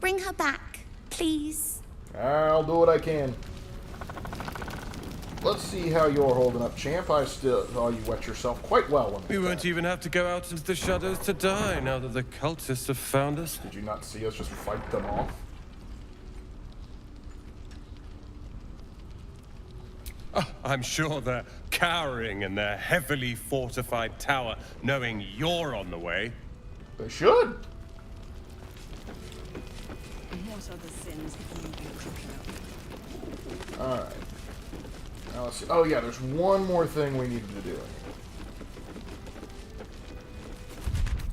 Bring her back, please. I'll do what I can. Let's see how you're holding up, champ. I still saw you wet yourself quite well when We won't even have to go out into the shadows to die now that the cultists have found us. Did you not see us just fight them off? Oh, I'm sure they're cowering in their heavily fortified tower, knowing you're on the way. They should. What other sins have you been cooking up? Alright. Now let's see. Oh yeah, there's one more thing we needed to do.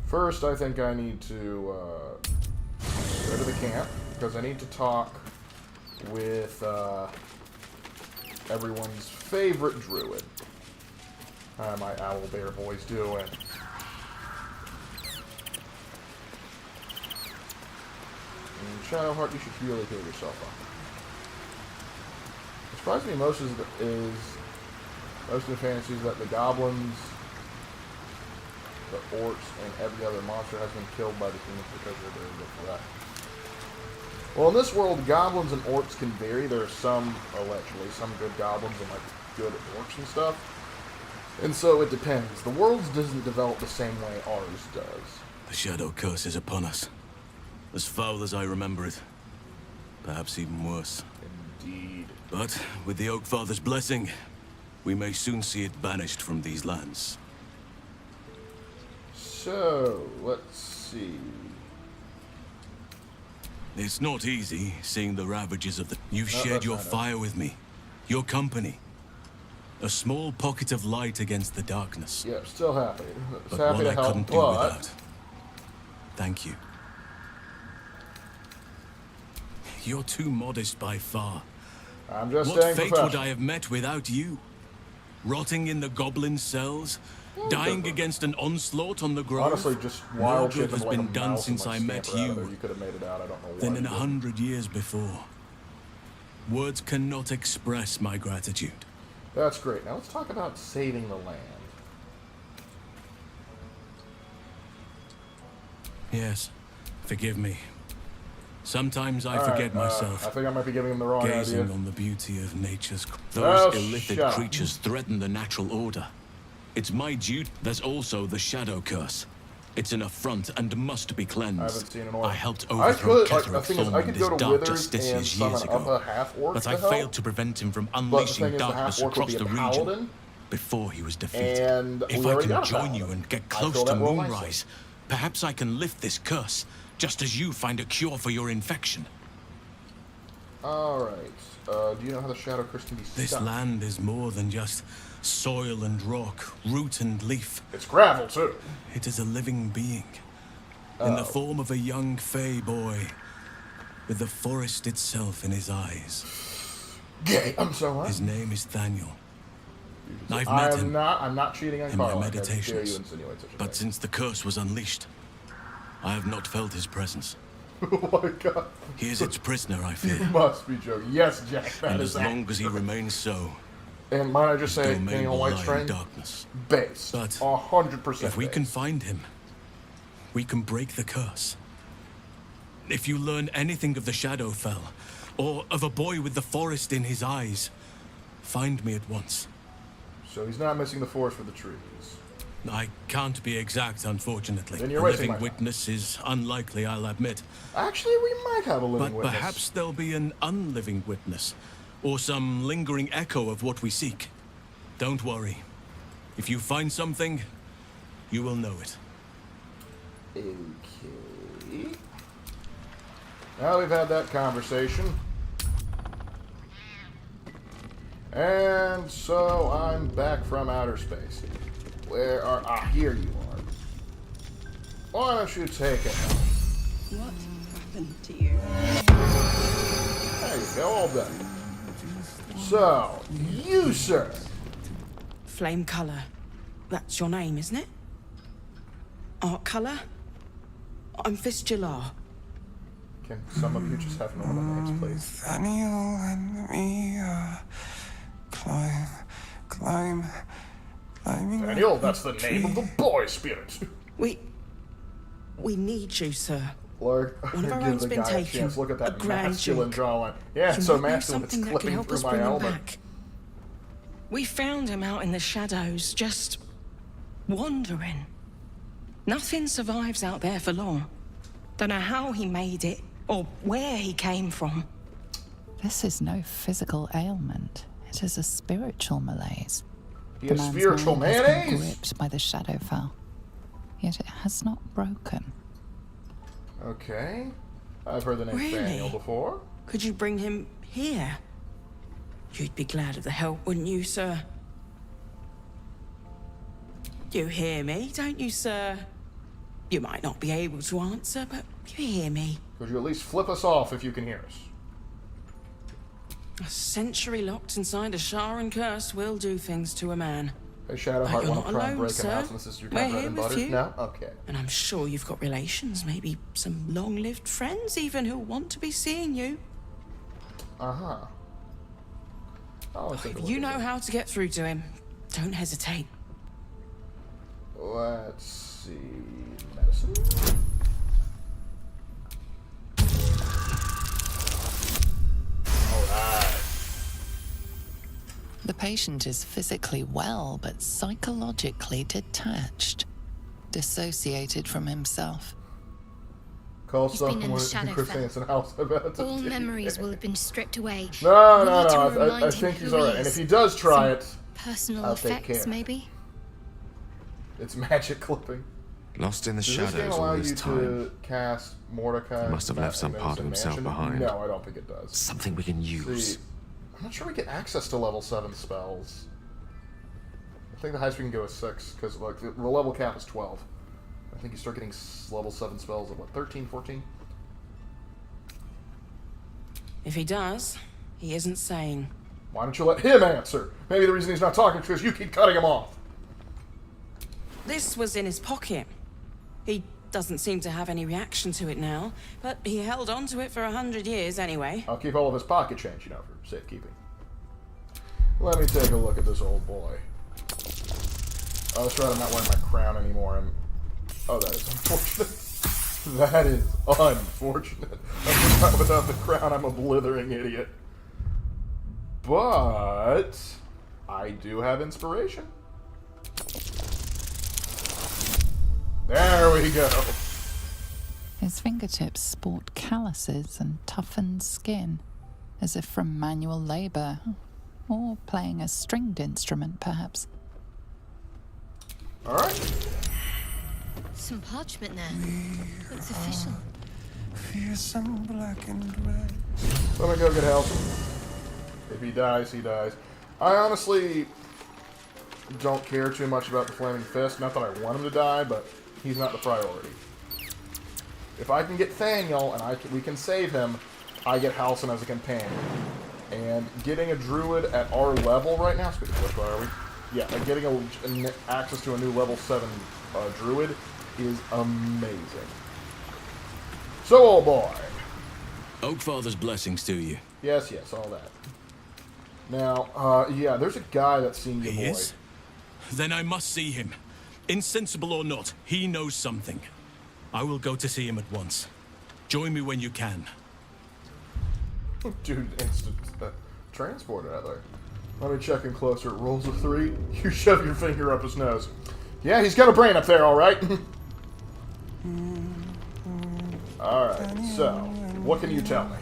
First, I think I need to go to the camp, because I need to talk with everyone's favorite druid. How my owl bear boys doing? And Shadowheart, you should really heal yourself up. What surprised me most is most of the fantasies that the goblins, the orcs, and every other monster has been killed by the humans because they're very good for that. Well, in this world, goblins and orcs can vary. There are some, allegedly, some good goblins and like good orcs and stuff. And so it depends. The world doesn't develop the same way ours does. The shadow curse is upon us. As foul as I remember it. Perhaps even worse. Indeed. But with the Oak Father's blessing, we may soon see it banished from these lands. So, let's see. It's not easy, seeing the ravages of the... You've No, shared that's your not it. fire with me. Your company. A small pocket of light against the darkness. Yeah, still happy. It's But happy one to I help, couldn't do but... without. Thank you. You're too modest by far. I'm just What staying fate would professional. I have met without you? Rotting in the goblin cells? Dying against an onslaught on the grove? Honestly, just No wild good shit has like a been done mouse and, since like, I met scamper out of there. you. You could have made it out. I don't know why. Than in you didn't. 100 years before. Words cannot express my gratitude. That's great. Now let's talk about saving the land. Yes, forgive me. Sometimes I All right, forget myself. I think I might be giving him the wrong Gazing idea. on the beauty of nature's... Those Oh, illithid shut up. creatures threaten the natural order. It's my duty. There's also the shadow curse. It's an affront and must be cleansed. I haven't seen an orc. I helped I overthrow could, like, the Ketheric thing is, I Thorn could and go his to dark Withers and justiciars summon years up ago. a half-orc But to I help. failed to prevent him from But the thing unleashing is, the darkness half-orc would across be a the region paladin, before he was defeated. and If we I already can got a join paladin. you and get I close feel to that role nicely. Moonrise, perhaps I can lift this curse, just as you find a cure for your infection. Alright. Do you know how the Shadow Curse can be This stopped? land is more than just soil and rock, root and leaf. It's gravel, too. It is a living being. In the Oh. form of a young fey boy, with the forest itself in his eyes. Gay. I'm so what? His name is Thaniel. I've met him I'm not cheating on in my Carl. How dare meditations. you insinuate such a But since the curse was unleashed, I have not felt his presence. Oh my god. He is its prisoner, I You fear. must be joking. Yes, Jack, that And is as long as he remains so, And might I just say, domain King of will White lie in Strain? darkness. Base. But 100% if we base. can find him, we can break the curse. If you learn anything of the Shadowfell, or of a boy with the forest in his eyes, find me at once. So he's not missing the forest for the trees. I can't be exact, unfortunately. Then you're a wasting living my time. witness is unlikely, I'll admit. Actually, we might have a living But witness. perhaps there'll be an unliving witness, or some lingering echo of what we seek. Don't worry. If you find something, you will know it. Okay. Now we've had that conversation. And so I'm back from outer space. Where are... Ah, here you are. Why don't you take it? What happened to you? There you go, all done. So, you, sir. Flame color. That's your name, isn't it? Art color? I'm Fistula. Can some of you just have normal names, please? Daniel and me climbing. Daniel, that's the name of the boy spirit. We need you, sir. Lark, One of our give own's the been guy a taken. chance. Look at that A grand masculine duke. jawline. Yeah, You so might know masculine it's something that can clipping help through us my bring him helmet. back. We found him out in the shadows, just wandering. Nothing survives out there for long. Don't know how he made it, or where he came from. This is no physical ailment. It is a spiritual malaise. He The has man's spiritual mind has been mayonnaise? gripped by the Shadowfell, yet it has not broken. Okay. I've heard the name Really? Daniel before. Could you bring him here? You'd be glad of the help, wouldn't you, sir? You hear me, don't you, sir? You might not be able to answer, but you hear me. Could you at least flip us off if you can hear us? A century locked inside a Sharan curse will do things to a man. Hey, Shadowheart, But you're want not to try and alone, break him sir. out since this is your We're kind bread here and with butter? you. No? Okay. And I'm sure you've got relations, maybe some long-lived friends even who'll want to be seeing you. Uh-huh. Oh, If you know how to get through to him, don't hesitate. Let's see. Medicine? Alright. The patient is physically well, but psychologically detached, dissociated from himself. Call He's been in the someone in Shadowfell. Christian's house about it. All memories will have been stripped away. No, We no, need to no. remind I him think he's who he alright. And is. if he does try Some it, personal I'll take effects, care. maybe? It's magic clipping. Lost in the Does this game shadows allow all you this time. to cast Mordecai? He must have left some part of himself behind. No, I don't think it does. Something we can use. See, I'm not sure we get access to level 7 spells. I think the highest we can go is 6, because like the level cap is 12. I think you start getting level 7 spells at what, 13, 14? If he does, he isn't sane. Why don't you let him answer? Maybe the reason he's not talking is because you keep cutting him off. This was in his pocket. He doesn't seem to have any reaction to it now, but he held on to it for 100 years anyway. I'll keep all of his pocket change, you know, for safekeeping. Let me take a look at this old boy. Oh, that's right, I'm not wearing my crown anymore. Oh, that is unfortunate. That is unfortunate. Without the crown, I'm a blithering idiot. But I do have inspiration. There we go. His fingertips sport calluses and toughened skin, as if from manual labor, or playing a stringed instrument, perhaps. All right. Some parchment there. Looks official. Fearsome black and red. Let me go get help. If he dies, he dies. I honestly don't care too much about the Flaming Fist. Not that I want him to die, but he's not the priority. If I can get Thaniel and we can save him, I get Halcyon as a companion. And getting a druid at our level right now, speaking of which, where are we? Yeah, getting access to a new level 7 druid is amazing. So, old boy. Oakfather's blessings to you. Yes, yes, all that. Now, yeah, there's a guy that's seen your boy. Is? Then I must see him. Insensible or not, he knows something. I will go to see him at once. Join me when you can. Dude, instant transport out there. Let me check in closer. Rolls a 3. You shove your finger up his nose. Yeah, he's got a brain up there, all right. All right. So, what can you tell me?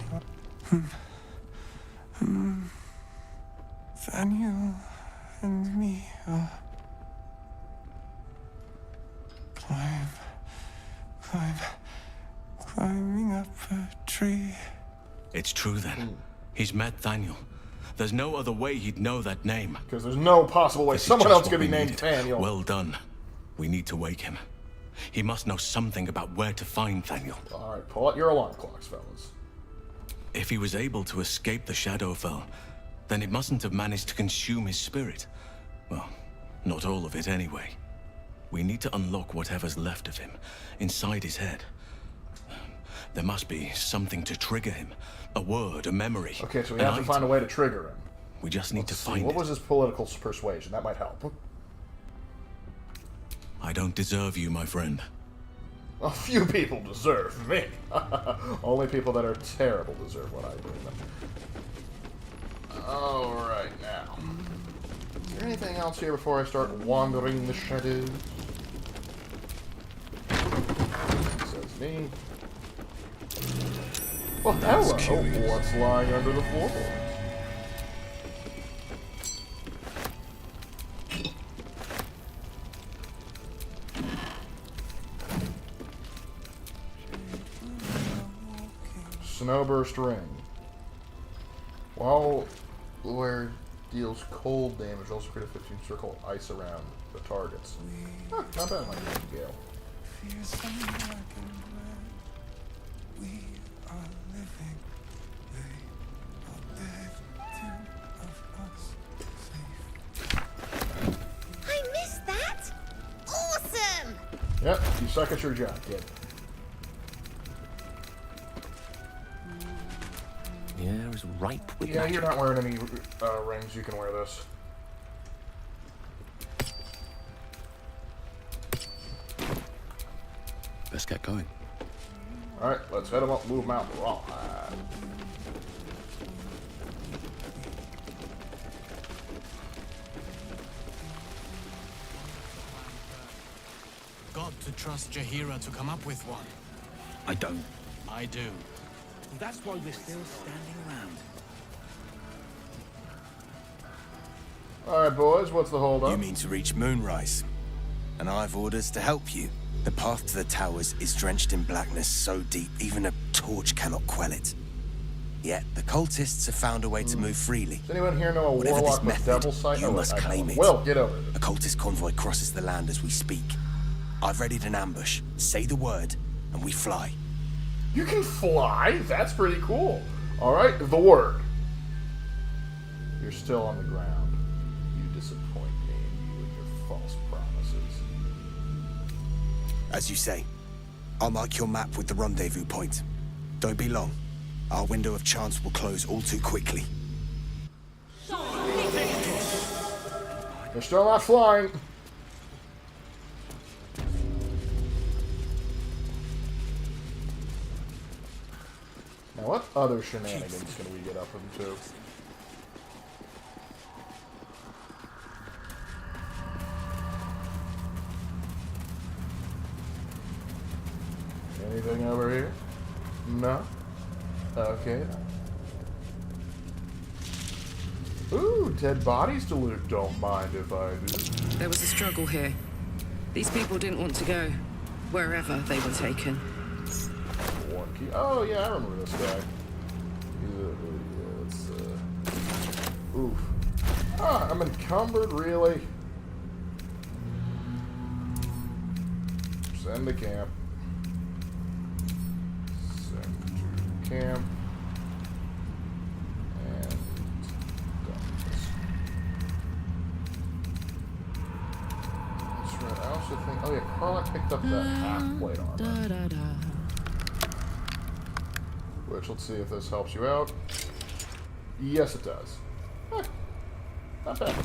Daniel and me climbing up a tree. It's true then. He's met Thaniel. There's no other way he'd know that name. Because there's no possible way This is someone just else could what be we named needed. Thaniel. Well done. We need to wake him. He must know something about where to find Thaniel. Alright, pull out your alarm clocks, fellas. If he was able to escape the Shadowfell, then it mustn't have managed to consume his spirit. Well, not all of it anyway. We need to unlock whatever's left of him, inside his head. There must be something to trigger him. A word, a memory. Okay, so we have to find a way to trigger him. We just need to find it. What was his political persuasion? That might help. I don't deserve you, my friend. A few people deserve me. Only people that are terrible deserve what I bring them. Alright, now. Is there anything else here before I start wandering the shadows? Says me. Well, hello. What's lying under the floorboards? Snowburst ring. While where deals cold damage, also create a 15 circle of ice around the targets. Huh, not bad, my Gale. We are living. They are dead. Two of us safe. I missed that! Awesome! Yep, you suck at your job, kid. The air is ripe with Yeah, magic. you're not wearing any rings. You can wear this. Let's get going. Alright, let's head them up, move them out. Right. Got to trust Jaheira to come up with one. I don't. I do. That's why we're still standing around. Alright, boys, what's the hold up? You mean to reach Moonrise? And I've orders to help you. The path to the towers is drenched in blackness so deep even a torch cannot quell it. Yet the cultists have found a way to move freely. Does anyone here know a Whatever warlock this with method, devil sight? you must claim it. Well, get over it. A cultist convoy crosses the land as we speak. I've readied an ambush. Say the word, and we fly. You can fly? That's pretty cool. Alright, the word. You're still on the ground. You disappoint me, you and your false promises. As you say, I'll mark your map with the rendezvous point. Don't be long. Our window of chance will close all too quickly. They're still not flying. Now, what other shenanigans can we get up into? Anything over here? No? Okay. Ooh, dead bodies to loot. Don't mind if I do. There was a struggle here. These people didn't want to go wherever they were taken. One key. Oh, yeah, I remember this guy. Oof. Ah, I'm encumbered, really? Send to camp. Send to camp. And dump this. That's right. I also think. Oh, yeah, Carla picked up that half plate armor. Which, let's see if this helps you out. Yes, it does. Not bad.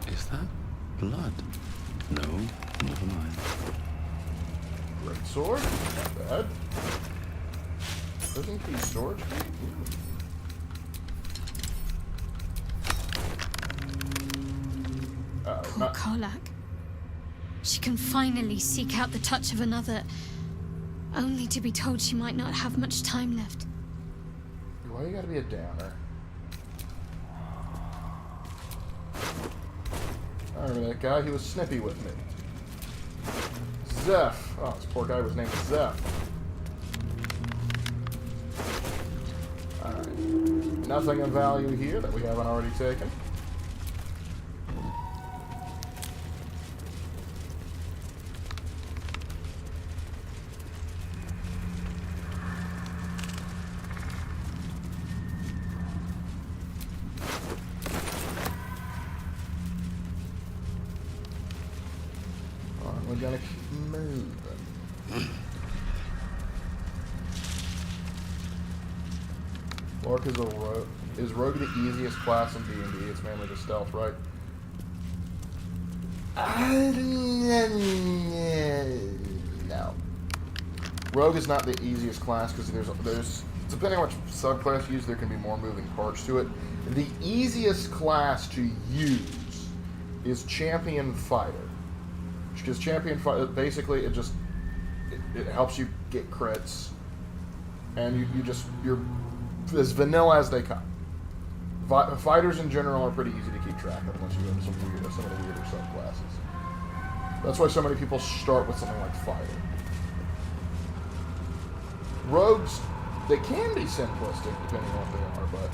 Is that blood? No, never mind. Great sword. Not bad. Prison key storage key? Poor Karlak. She can finally seek out the touch of another, only to be told she might not have much time left. Why you gotta be a downer? I remember that guy, he was snippy with me. Zeph. Oh, this poor guy was named Zeph. Alright. Nothing of value here that we haven't already taken. gonna keep moving. Lark is is rogue the easiest class in D&D? It's mainly the stealth, right? No. Rogue is not the easiest class because there's depending on which subclass you use, there can be more moving parts to it. The easiest class to use is Champion Fighter, because Champion Fighter basically it helps you get crits, and you're as vanilla as they come. Fighters in general are pretty easy to keep track of unless you go into some of the weirder subclasses. That's why so many people start with something like Fighter. Rogues, they can be simplistic depending on what they are, but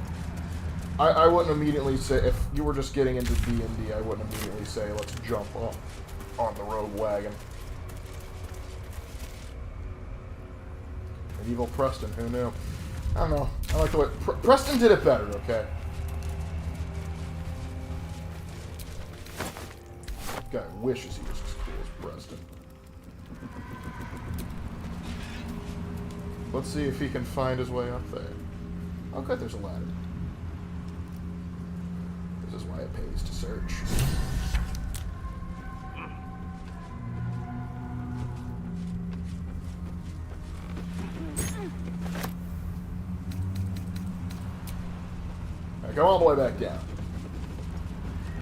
I wouldn't immediately say, if you were just getting into D&D, I wouldn't immediately say, let's jump on the rogue wagon. Medieval Preston, who knew? I don't know. I like the way... Preston did it better, okay? Guy wishes he was as cool as Preston. Let's see if he can find his way up there. Oh, good, there's a ladder. This is why it pays to search. Alright, go all the way back down.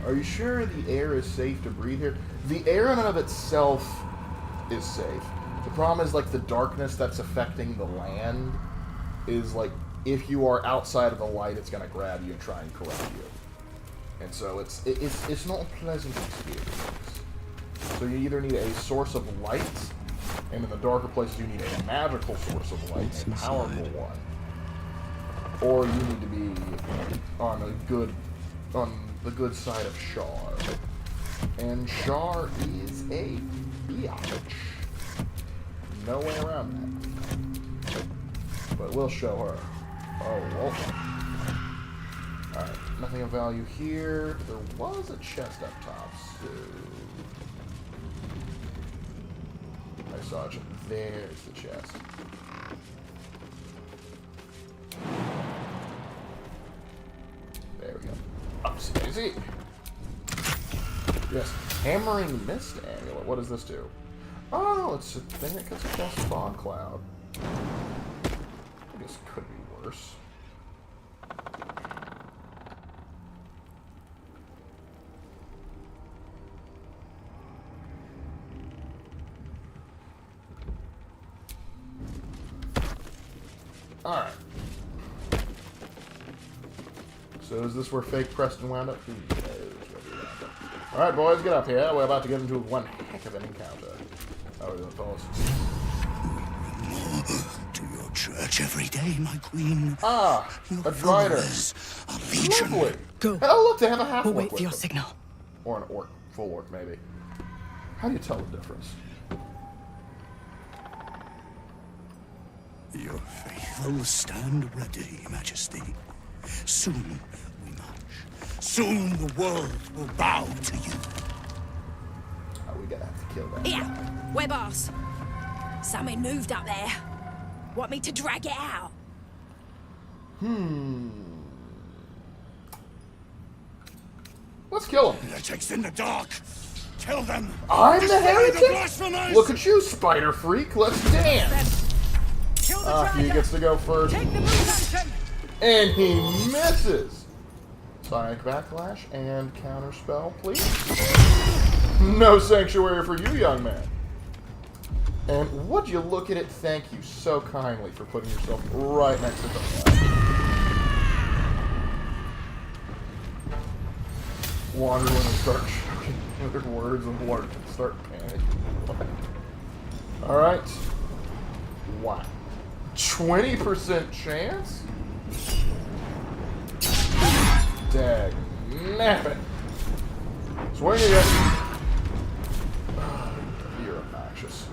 Are you sure the air is safe to breathe here? The air in and of itself is safe. The problem is, like, the darkness that's affecting the land is, like, if you are outside of the light, it's going to grab you and try and corrupt you. And so it's not a pleasant experience. So you either need a source of light, and in the darker places you need a magical source of light, a powerful one. Or you need to be on the good side of Shar. And Shar is a biatch. No way around that. But we'll show her. Oh, welcome. Alright, nothing of value here. There was a chest up top, so... I saw it. There's the chest. There we go. Upsy-daisy. Yes, Hammering Mist Amulet. What does this do? Oh, it's a thing that cuts across Fog Cloud. I guess it could be worse. Alright. So is this where fake Preston wound up? Who knows where we wound up. Alright, boys, get up here. We're about to get into one heck of an encounter. How are we doing, fellas? To your church every day, my queen. Ah, a drider. Lovely. Go. Oh, look, they have a half orc. We'll wait for your signal. Or an orc. Full orc, maybe. How do you tell the difference? Your faithful stand ready, Majesty. Soon we march. Soon the world will bow to you. Oh, we gotta have to kill that. Here, we're boss. Something moved up there. Want me to drag it out? Let's kill him. Heretics in the dark. Kill them. I'm the Destroy heretic? blasphemers! Look at you, spider freak. Let's dance. He gets to go first. And he misses. Sonic Backlash and Counterspell, please. No sanctuary for you, young man. And would you look at it? Thank you so kindly for putting yourself right next to the Wanderlin and start choking other words and Lark and start panicking. Alright. Wow. 20% chance? Dag nabbit. Swing again. You're obnoxious.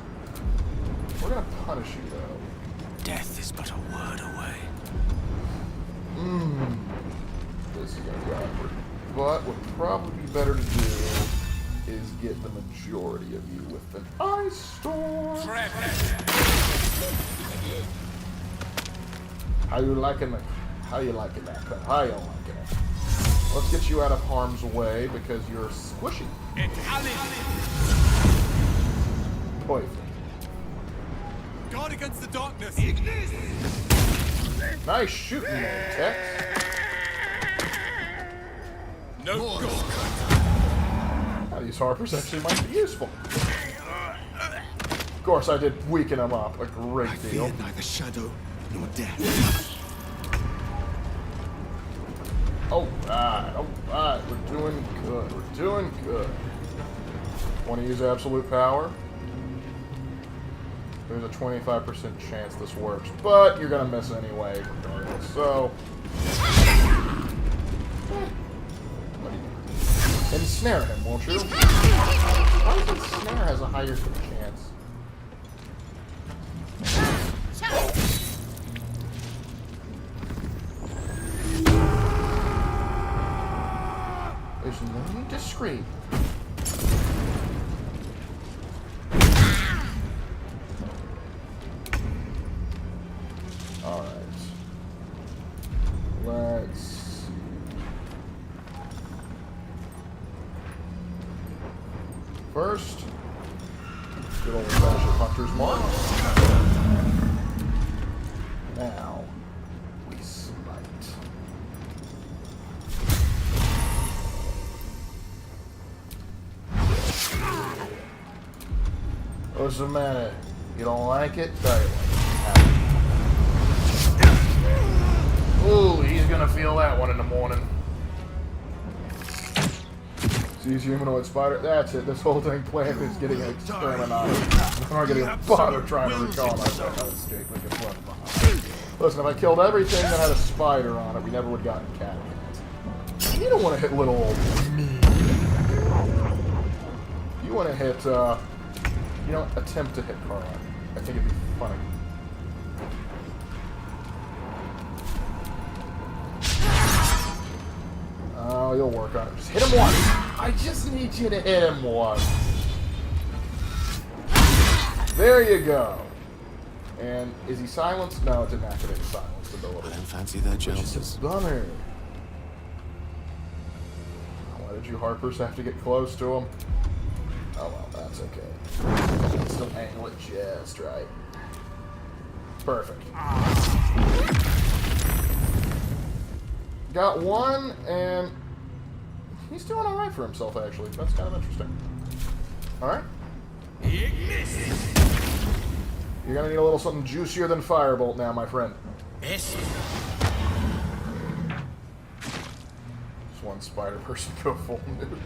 We're gonna punish you though. Death is but a word away. This is gonna be awkward. But what would probably be better to do is get the majority of you with an ice storm. How you liking that? How you liking that? How you liking it? Let's get you out of harm's way because you're squishy. Perfect. Guard against the darkness. Nice shooting there, Tex. No God. Now, these harpers actually might be useful. Of course, I did weaken them up a great deal. Fear neither shadow nor death. Alright, we're doing good, we're doing good. Want to use absolute power? There's a 25% chance this works, but you're gonna miss anyway, regardless, so... Ensnare him, won't you? Why does Ensnare has a higher chance? There's no need to scream. Alright. Let's see. First, good old fashioned Hunter's Mark. Now, we smite. What's the matter? You don't like it? Tell you what. Ooh, he's gonna feel that one in the morning. Sees humanoid spider. That's it. This whole thing plan is getting exterminated. I'm not getting bothered trying to recall myself how to escape like it's left behind. Listen, if I killed everything that had a spider on it, we never would have gotten cat. You don't want to hit little old me. You want to hit, you know, attempt to hit Carla. I think it'd be funny. Oh, you'll work on it. Just hit him once. I just need you to hit him once. There you go. And is he silenced? No, it didn't activate the silence ability. I don't fancy that, Jones. It's a bummer. Why did you Harpers have to get close to him? Oh well, that's okay. Still angle it just right. Perfect. Got one, and he's doing alright for himself, actually. That's kind of interesting. Alright. You're gonna need a little something juicier than Firebolt now, my friend. Just one spider person go full nuke.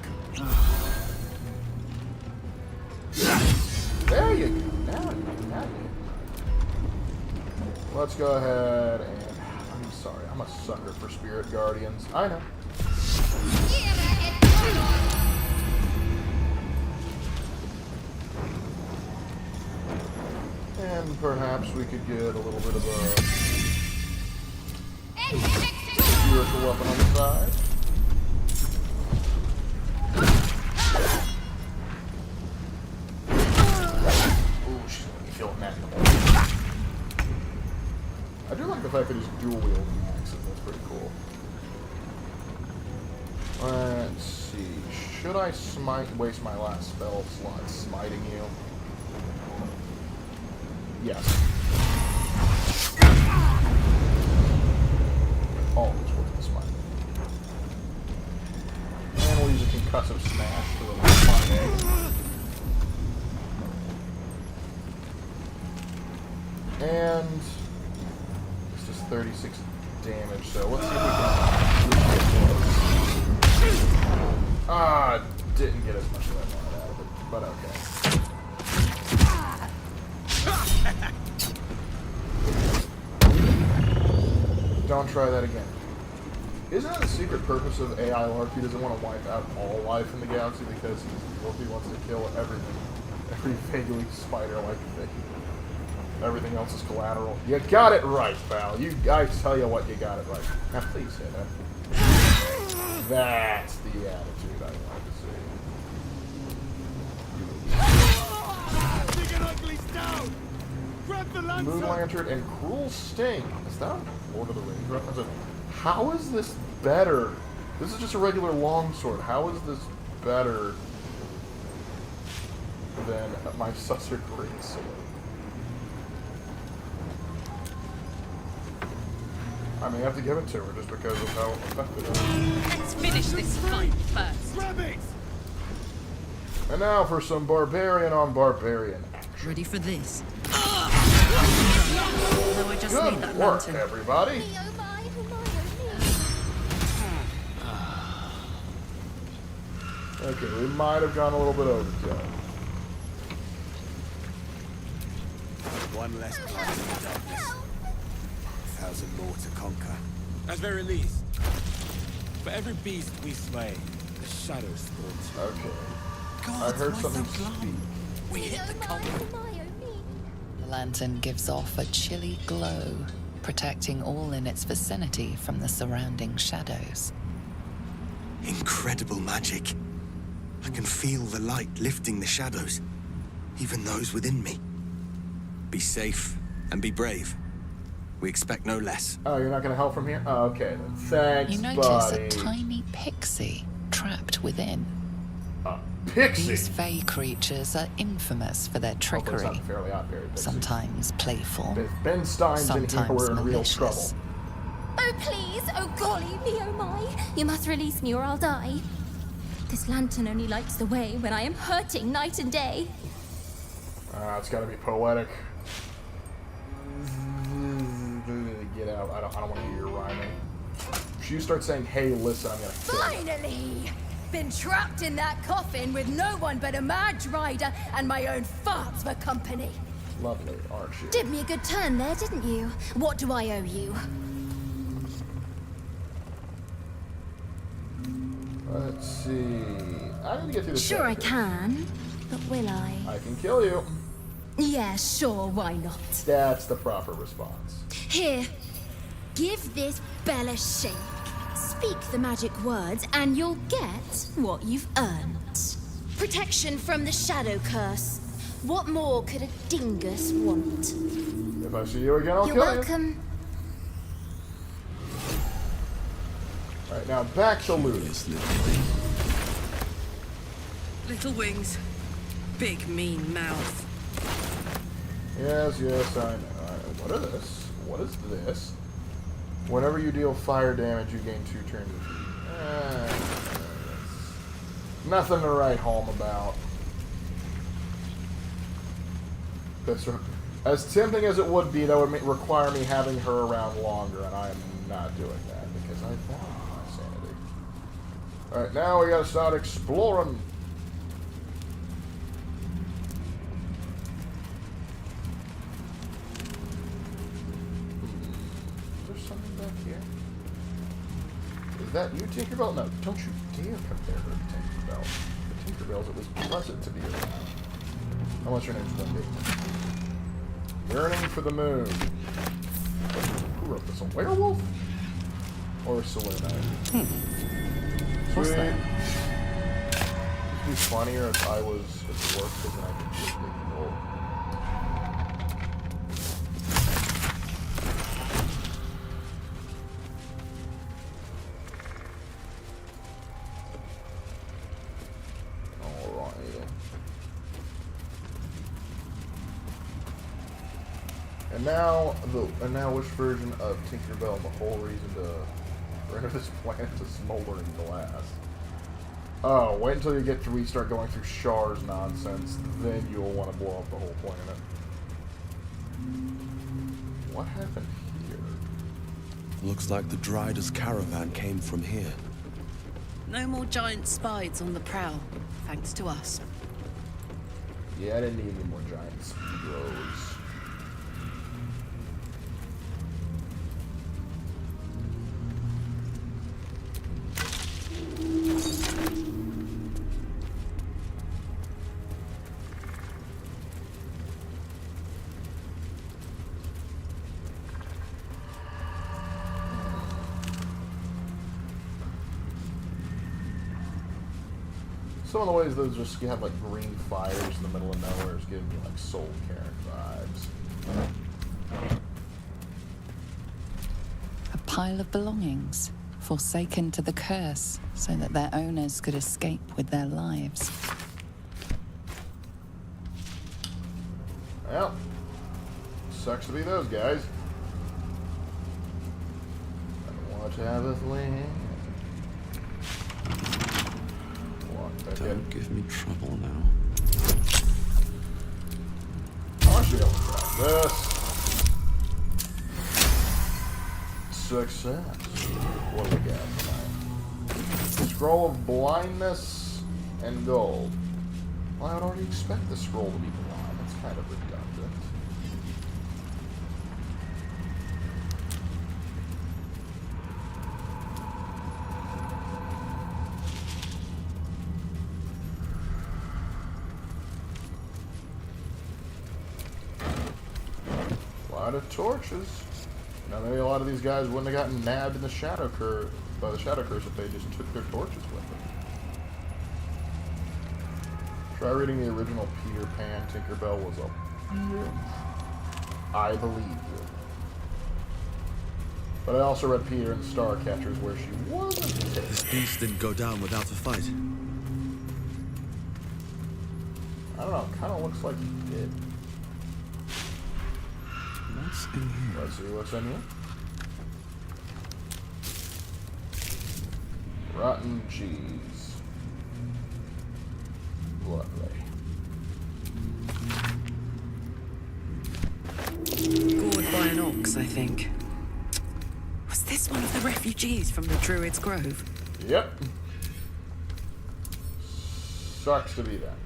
There you go. Now you have it. Let's go ahead and... I'm sorry, I'm a sucker for Spirit Guardians. I know. And perhaps we could get a little bit of a spiritual weapon on the side. Ooh, she's gonna be feeling that. I do like the fact that he's dual wielding axes. That's pretty cool. Let's see. Should I waste my last spell slot smiting you? Yes. Always worth the smite. And we'll use a concussive smash to release my egg. And it's just 36 damage, so let's see if we can. Ah, didn't get as much as I wanted out of it, but okay. Don't try that again. Isn't that the secret purpose of AI Lark? He doesn't want to wipe out all life in the galaxy because he wants to kill everything. Every vaguely spider-like thing. Everything else is collateral. You got it right, pal. I tell you what, you got it right. Now please hit him. That's the attitude I like to see. Dragon Uglies down! Grab the lantern! Moon Lantern and Cruel Sting. Is that a Lord of the Rings reference? How is this better? This is just a regular longsword. How is this better than my Susser Greatsword? I mean, I have to give it to her just because of how effective it is. Let's finish this fight first. Grab it! And now for some barbarian on barbarian. Ready for this? No, I just need Good that work, lantern. everybody. Okay, we might have gone a little bit overkill. One less planet in the darkness. 1,000 more to conquer. At very least. For every beast we slay, the shadows spawn. Okay. I heard something speak. We hit the conquer. The lantern gives off a chilly glow, protecting all in its vicinity from the surrounding shadows. Incredible magic. I can feel the light lifting the shadows, even those within me. Be safe and be brave. We expect no less. Oh, you're not going to help from here? Oh, okay then. Thanks, You notice buddy. a tiny pixie trapped within. Pixie? These fey creatures are infamous for their trickery. Not Fairly Odd Fairy Pixie. Sometimes playful, If Ben Stein's in here, sometimes we're in real malicious. trouble. Oh, please! Oh, golly me, oh my! You must release me or I'll die. This lantern only lights the way when I am hurting night and day. It's got to be poetic. Get out. I don't want to hear your rhyming. If you start saying, hey, listen, I'm going to kill you. Finally! Been trapped in that coffin with no one but a mad rider and my own farts for company. Lovely, aren't you? Did me a good turn there, didn't you? What do I owe you? Let's see. I need to get through the Sure I chapter. can, but will I? I can kill you. Yeah, sure, why not? That's the proper response. Here, give this bell a shake. Speak the magic words and you'll get what you've earned. Protection from the shadow curse. What more could a dingus want? If I see you again, I'll You're kill welcome. you. Alright, now back to looting. Little wings, big mean mouth. Yes, yes, I know. What is this? What is this? Whenever you deal fire damage, you gain 2 turns of heat. Nothing to write home about. That's right. As tempting as it would be, that would require me having her around longer, and I am not doing that because I value my sanity. Alright, now we gotta start exploring. Is that you, Tinkerbell? No, don't you dare compare her to Tinkerbell. The Tinkerbell's at least pleasant to be around. Unless your name's Wendy. Yearning for the moon. Who wrote this? A werewolf? Or a Selena? What's Sweet. that? It'd be funnier if I was a dwarf, because then I could just dig gold. And now which version of Tinkerbell the whole reason to render this planet to smoldering glass? Oh, wait until you get to we start going through Shar's nonsense, then you'll want to blow up the whole planet. What happened here? Looks like the Drider's caravan came from here. No more giant spides on the prowl, thanks to us. Yeah, I didn't need any more giant speedos. Some of the ways those just have like green fires in the middle of nowhere is giving me like Soul Cairn vibes. A pile of belongings, forsaken to the curse, so that their owners could escape with their lives. Well, sucks to be those guys. I want to have a fling. Don't give me trouble now. I should be able to try this. Success. What do we got tonight? Scroll of blindness and gold. Well, I would already expect the scroll to be blind. It's kind of redundant. Of torches. Now maybe a lot of these guys wouldn't have gotten nabbed in the shadow curse by the shadow curse if they just took their torches with them. Try reading the original Peter Pan. Tinkerbell was a bitch. I believe you. But I also read Peter and the Starcatchers where she wasn't. This beast didn't go down without a fight. I don't know. Kind of looks like he did. What's in here? Let's see what's in here. Rotten cheese. Lovely. Gored by an ox, I think. Was this one of the refugees from the Druid's Grove? Yep. Sucks to be that.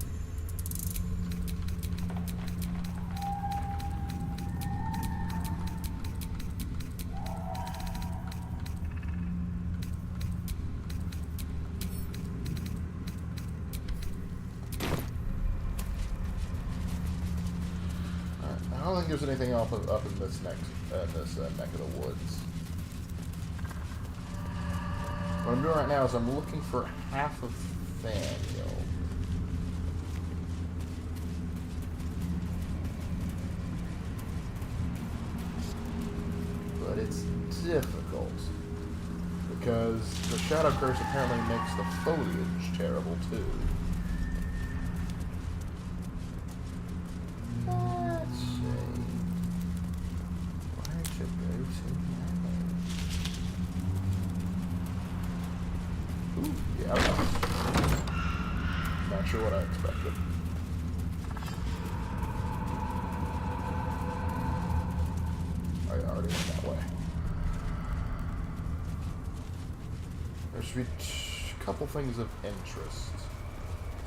I don't think there's anything up in this neck of the woods. What I'm doing right now is I'm looking for half of Thaniel. But it's difficult because the Shadow Curse apparently makes the foliage terrible too. Not sure what I expected. I already went that way. There should be a couple things of interest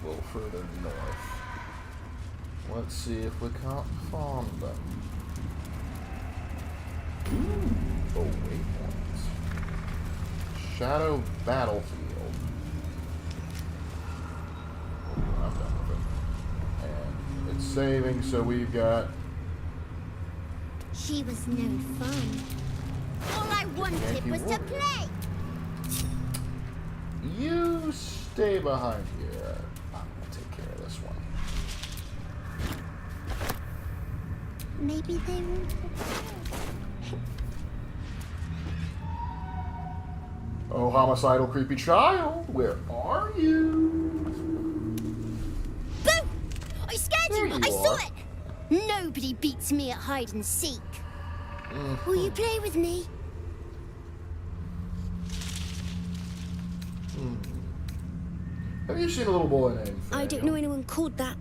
a little further north. Let's see if we can't find them. Ooh, oh, waypoints. Shadow Battlefield. I'm done with it. And it's saving, so we've got... She was no fun. All I wanted was to play. You stay behind here. I'm gonna take care of this one. Maybe they won't. Oh, homicidal creepy child, where are you? Boo! I scared you! There you I saw are. it! Nobody beats me at hide and seek. Will you play with me? Have you seen a little boy named I don't know anyone called that.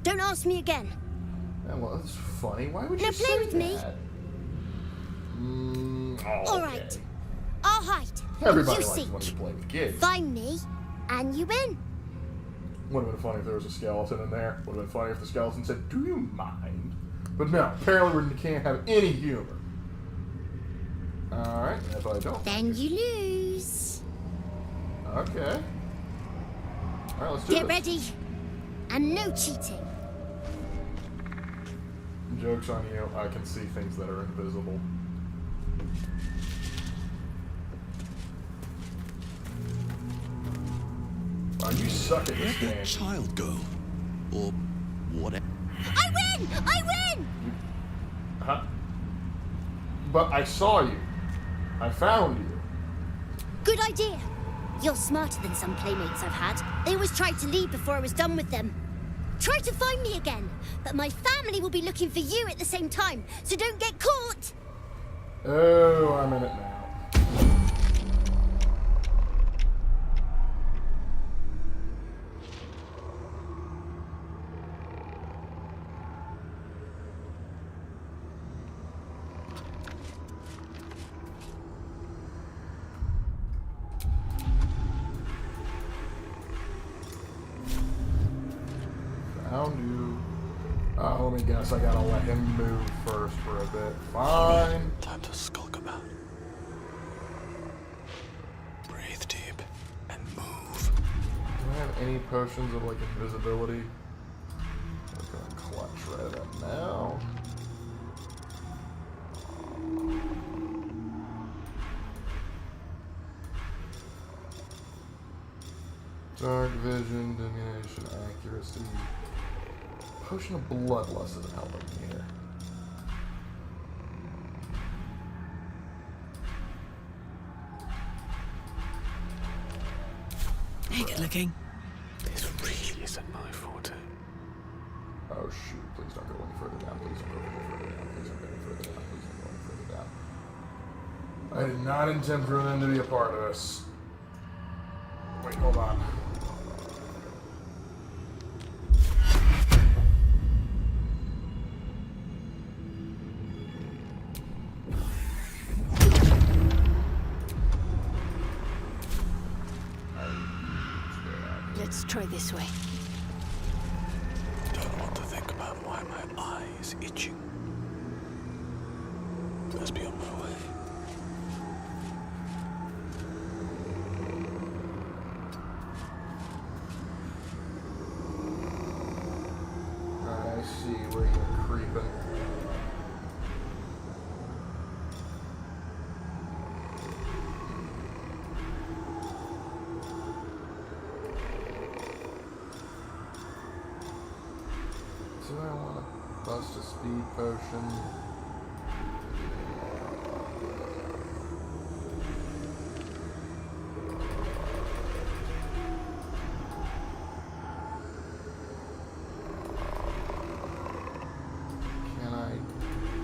Don't ask me again. Yeah, well, that's funny. Why would you Now say play with me. that? All okay. right. I'll hide. Everybody you likes seek. when you play with kids. Find me, and you win. Would have been funny if there was a skeleton in there. Would have been funny if the skeleton said, "Do you mind?" But no, apparently we can't have any humor. Alright, if I don't. Then you lose. Okay. Alright, let's do Get this. ready. And no cheating. Joke's on you, I can see things that are invisible. I you suck at this game. Child go. Or whatever. I win! I win! Huh? But I saw you. I found you. Good idea. You're smarter than some playmates I've had. They always tried to leave before I was done with them. Try to find me again, but my family will be looking for you at the same time, so don't get caught! Oh, I'm in it now. Found you. Let me guess, I gotta let him move first for a bit. Fine. Time to skulk about. Breathe deep and move. Do I have any potions of like invisibility? I'm gonna clutch right at them now. Dark vision, diminution, accuracy. Potion of bloodlust isn't helping me here. Hey, good looking. This really isn't my forte. Oh shoot, please don't go any further down, please don't go any further down, please don't go any further down, please don't go any further down. I did not intend for them to be a part of this. Wait, hold on. Let's try this way. Don't want to think about why my eye is itching. Let's be on my way. I see where you're creeping. Do I want to bust a speed potion? Can I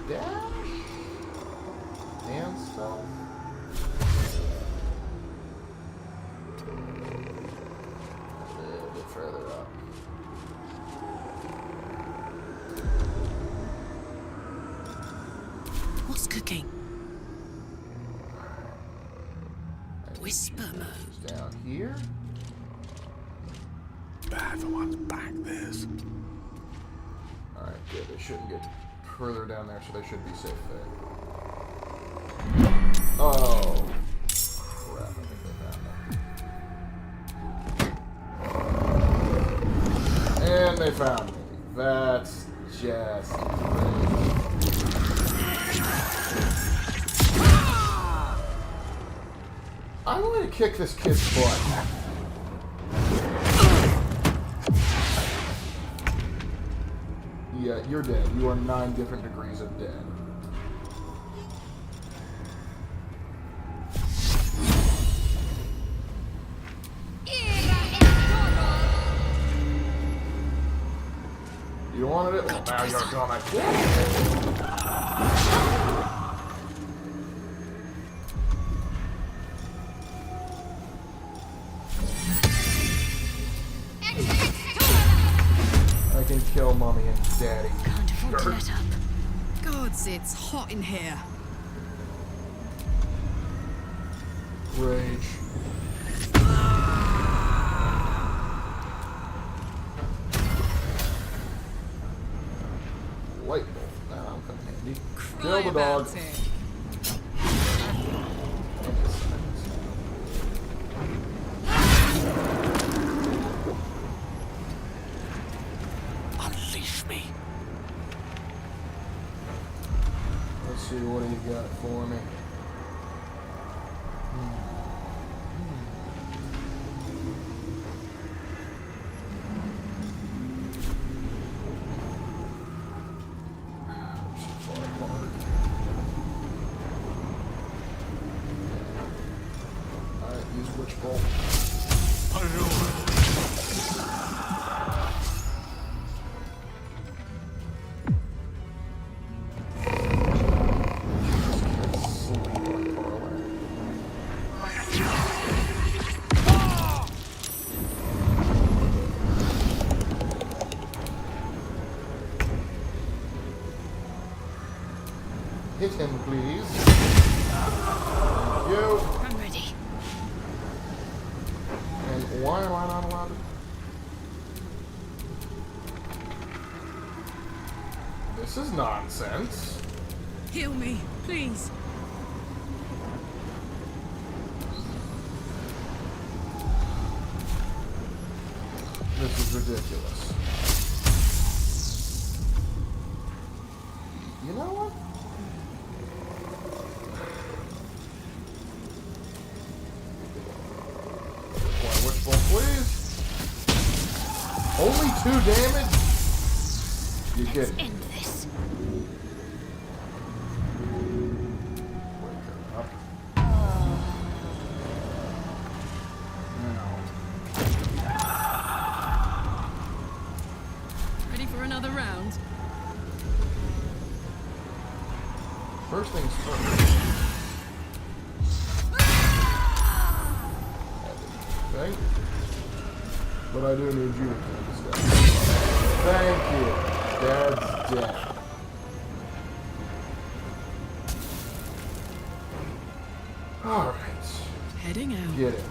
dash? And stuff? A little bit further up. What's cooking? Whisper mode. Down here? Bad for one's back, this. Alright, good. They shouldn't get further down there, so they should be safe there. Oh. Crap, I think they found me. And they found me. That's just great. I'm going to kick this kid's butt. Yeah, you're dead. You are 9 different degrees of dead. You wanted it? Well, now you're gonna get it. I can kill Mommy and Daddy. Can't afford to let up. Gods, it's hot in here. Rage. Light bulb. Now I'm coming handy. Kill the dog. Unleash me. Let's see, what do you got for me? wishful. Hit him, please. Thank you. I'm ready. And why am I not allowed to? This is nonsense. Heal me, please. This is ridiculous. You know what? One wishbone, please. Only 2 damage? You kidding? End this. Wake her up. Now. Ready for another round? First things first. Okay. But I do need you to kill this guy. Thank you. Dad's dead. Alright. Heading out. Get it.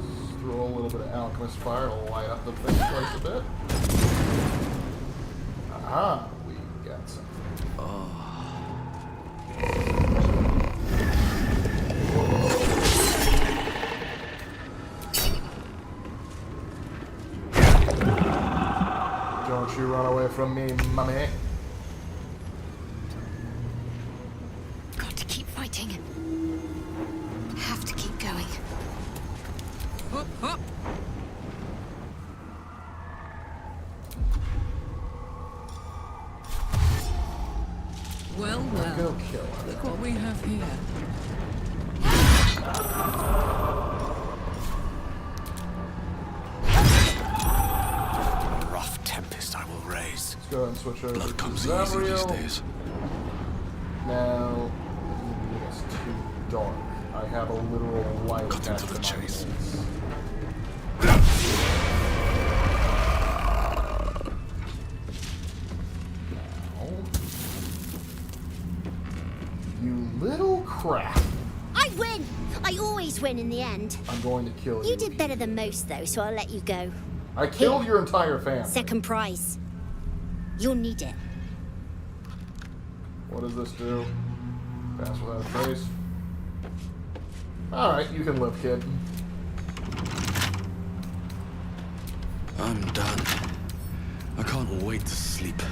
Just throw a little bit of alchemist fire to light up the place a bit. Aha, we got something. Don't you run away from me, mummy. Got to keep fighting. Have to keep going. Hop, hop. Well, well. Go kill her. Look what we have here. Rough tempest I will raise. Let's go ahead and switch over Blood to comes easy these Zavriel. days. Now, it's too dark. I have a literal light Cut attached into to the my chase. face. You little crap. I win! I always win in the end. I'm going to kill you. You did better than most, though, so I'll let you go. I killed your entire family. Second prize. You'll need it. What does this do? Pass without a trace. Alright, you can live, kid. I'm done. I can't wait to sleep.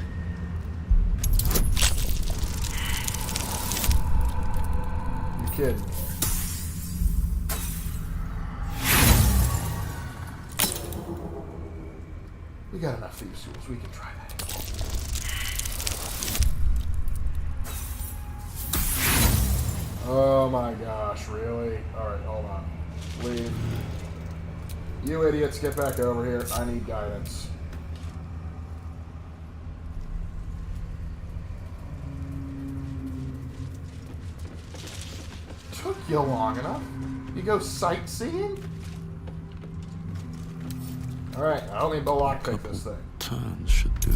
You kidding me? We got enough thieves tools. We can try that. Oh my gosh, really? Alright, hold on. Leave. You idiots, get back over here. I need guidance. Took you long enough. You go sightseeing? Alright, I don't need to lockpick this thing. Turns should do.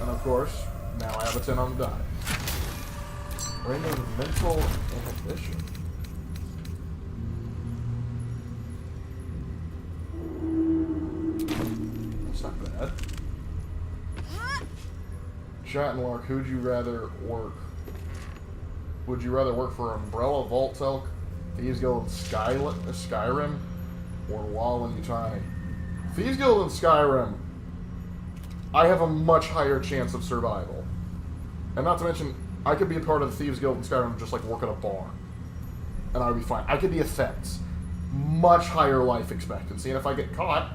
And of course, now I have a 10 on the die. Ring of mental inhibition. That's not bad. Shot and Lark, who'd you rather work? Would you rather work for Umbrella, Vault Elk, Thieves Guild, and Skyrim, or Wall and Utani? Thieves Guild and Skyrim, I have a much higher chance of survival. And not to mention, I could be a part of the Thieves Guild in Skyrim and just like work at a bar. And I would be fine. I could be a fence. Much higher life expectancy. And if I get caught,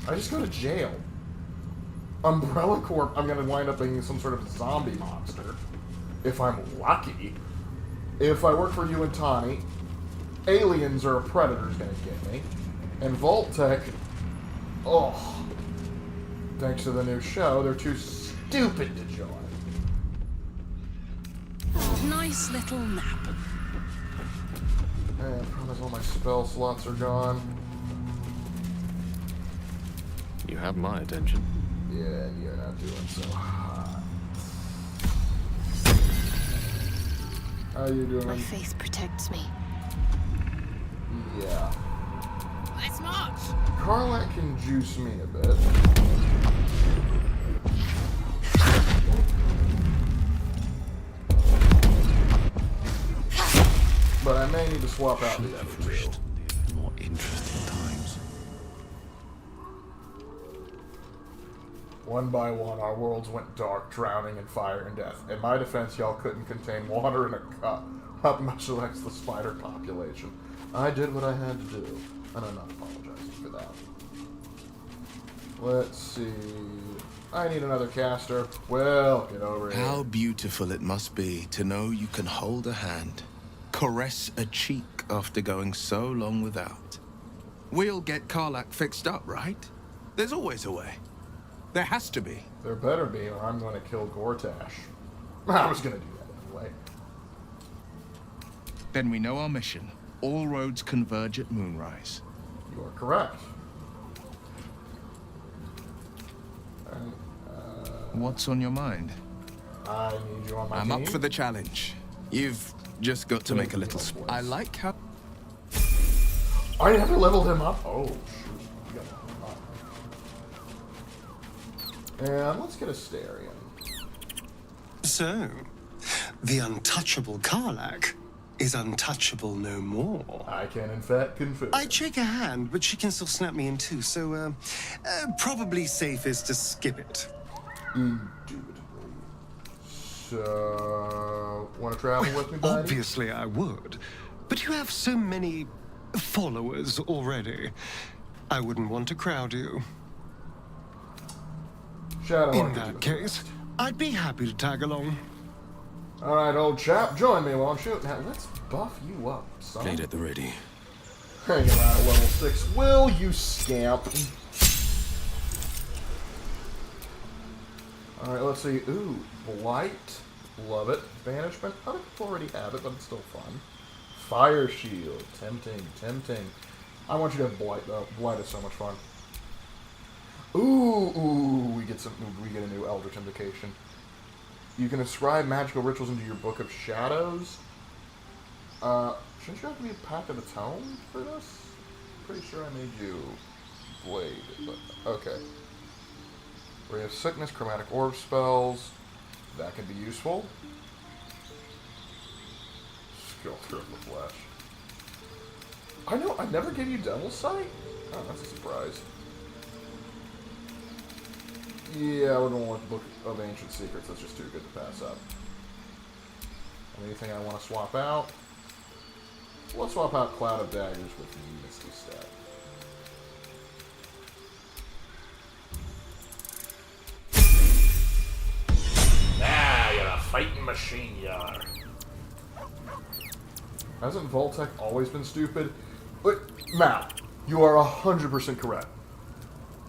I just go to jail. Umbrella Corp, I'm gonna wind up being some sort of zombie monster. If I'm lucky. If I work for you and Tawny, aliens or a predator's gonna get me. And Vault-Tec, oh, thanks to the new show, they're too stupid to join. Nice little nap. Man, I promise all my spell slots are gone. You have my attention. Yeah, you're not doing so hot. How you doing? My faith protects me. Yeah. Let's march! Karlak can juice me a bit. But I may need to swap out the other two. More interesting times. One by one, our worlds went dark, drowning in fire and death. In my defense, y'all couldn't contain water in a cup, not much less the spider population. I did what I had to do, and I'm not apologizing for that. Let's see. I need another caster. Well, get over here. How beautiful it must be to know you can hold a hand, caress a cheek after going so long without. We'll get Karlak fixed up, right? There's always a way. There has to be. There better be, or I'm going to kill Gortash. I was going to do that anyway. Then we know our mission. All roads converge at moonrise. You are correct. What's on your mind? I need you on my I'm team. up for the challenge. You've just got to make a little I like how... I never leveled him up. Oh, shoot. You got him up. And let's get a Starion. So, the untouchable Karlak is untouchable no more. I can, in fact, confirm. I'd shake her hand, but she can still snap me in two, so, probably safest to skip it. Indubitably. So, want to travel with me, buddy? Obviously I would, but you have so many followers already. I wouldn't want to crowd you. Shadow in that case, I'd be happy to tag along. Alright, old chap, join me, won't you? Now, let's buff you up, son. Blade at the ready. Hanging around at level 6. Will you scamp? Alright, let's see. Ooh, Blight. Love it. Banishment. I think I already have it, but it's still fun. Fire Shield. Tempting, tempting. I want you to have Blight, though. Blight is so much fun. Ooh, we get a new Eldritch Invocation. You can ascribe magical rituals into your Book of Shadows. Shouldn't you have to be a Pact of Atone for this? Pretty sure I made you Blade, but okay. We have Sickness, Chromatic Orb spells. That can be useful. Skill through the flesh. I know, I never gave you Devil's Sight? Oh, that's a surprise. Yeah, we're going with Book of Ancient Secrets. That's just too good to pass up. Anything I want to swap out? Let's swap out Cloud of Daggers with Misty Step. Ah, you're a fighting machine, you are. Hasn't Vault-Tec always been stupid? But, Matt, you are 100% correct.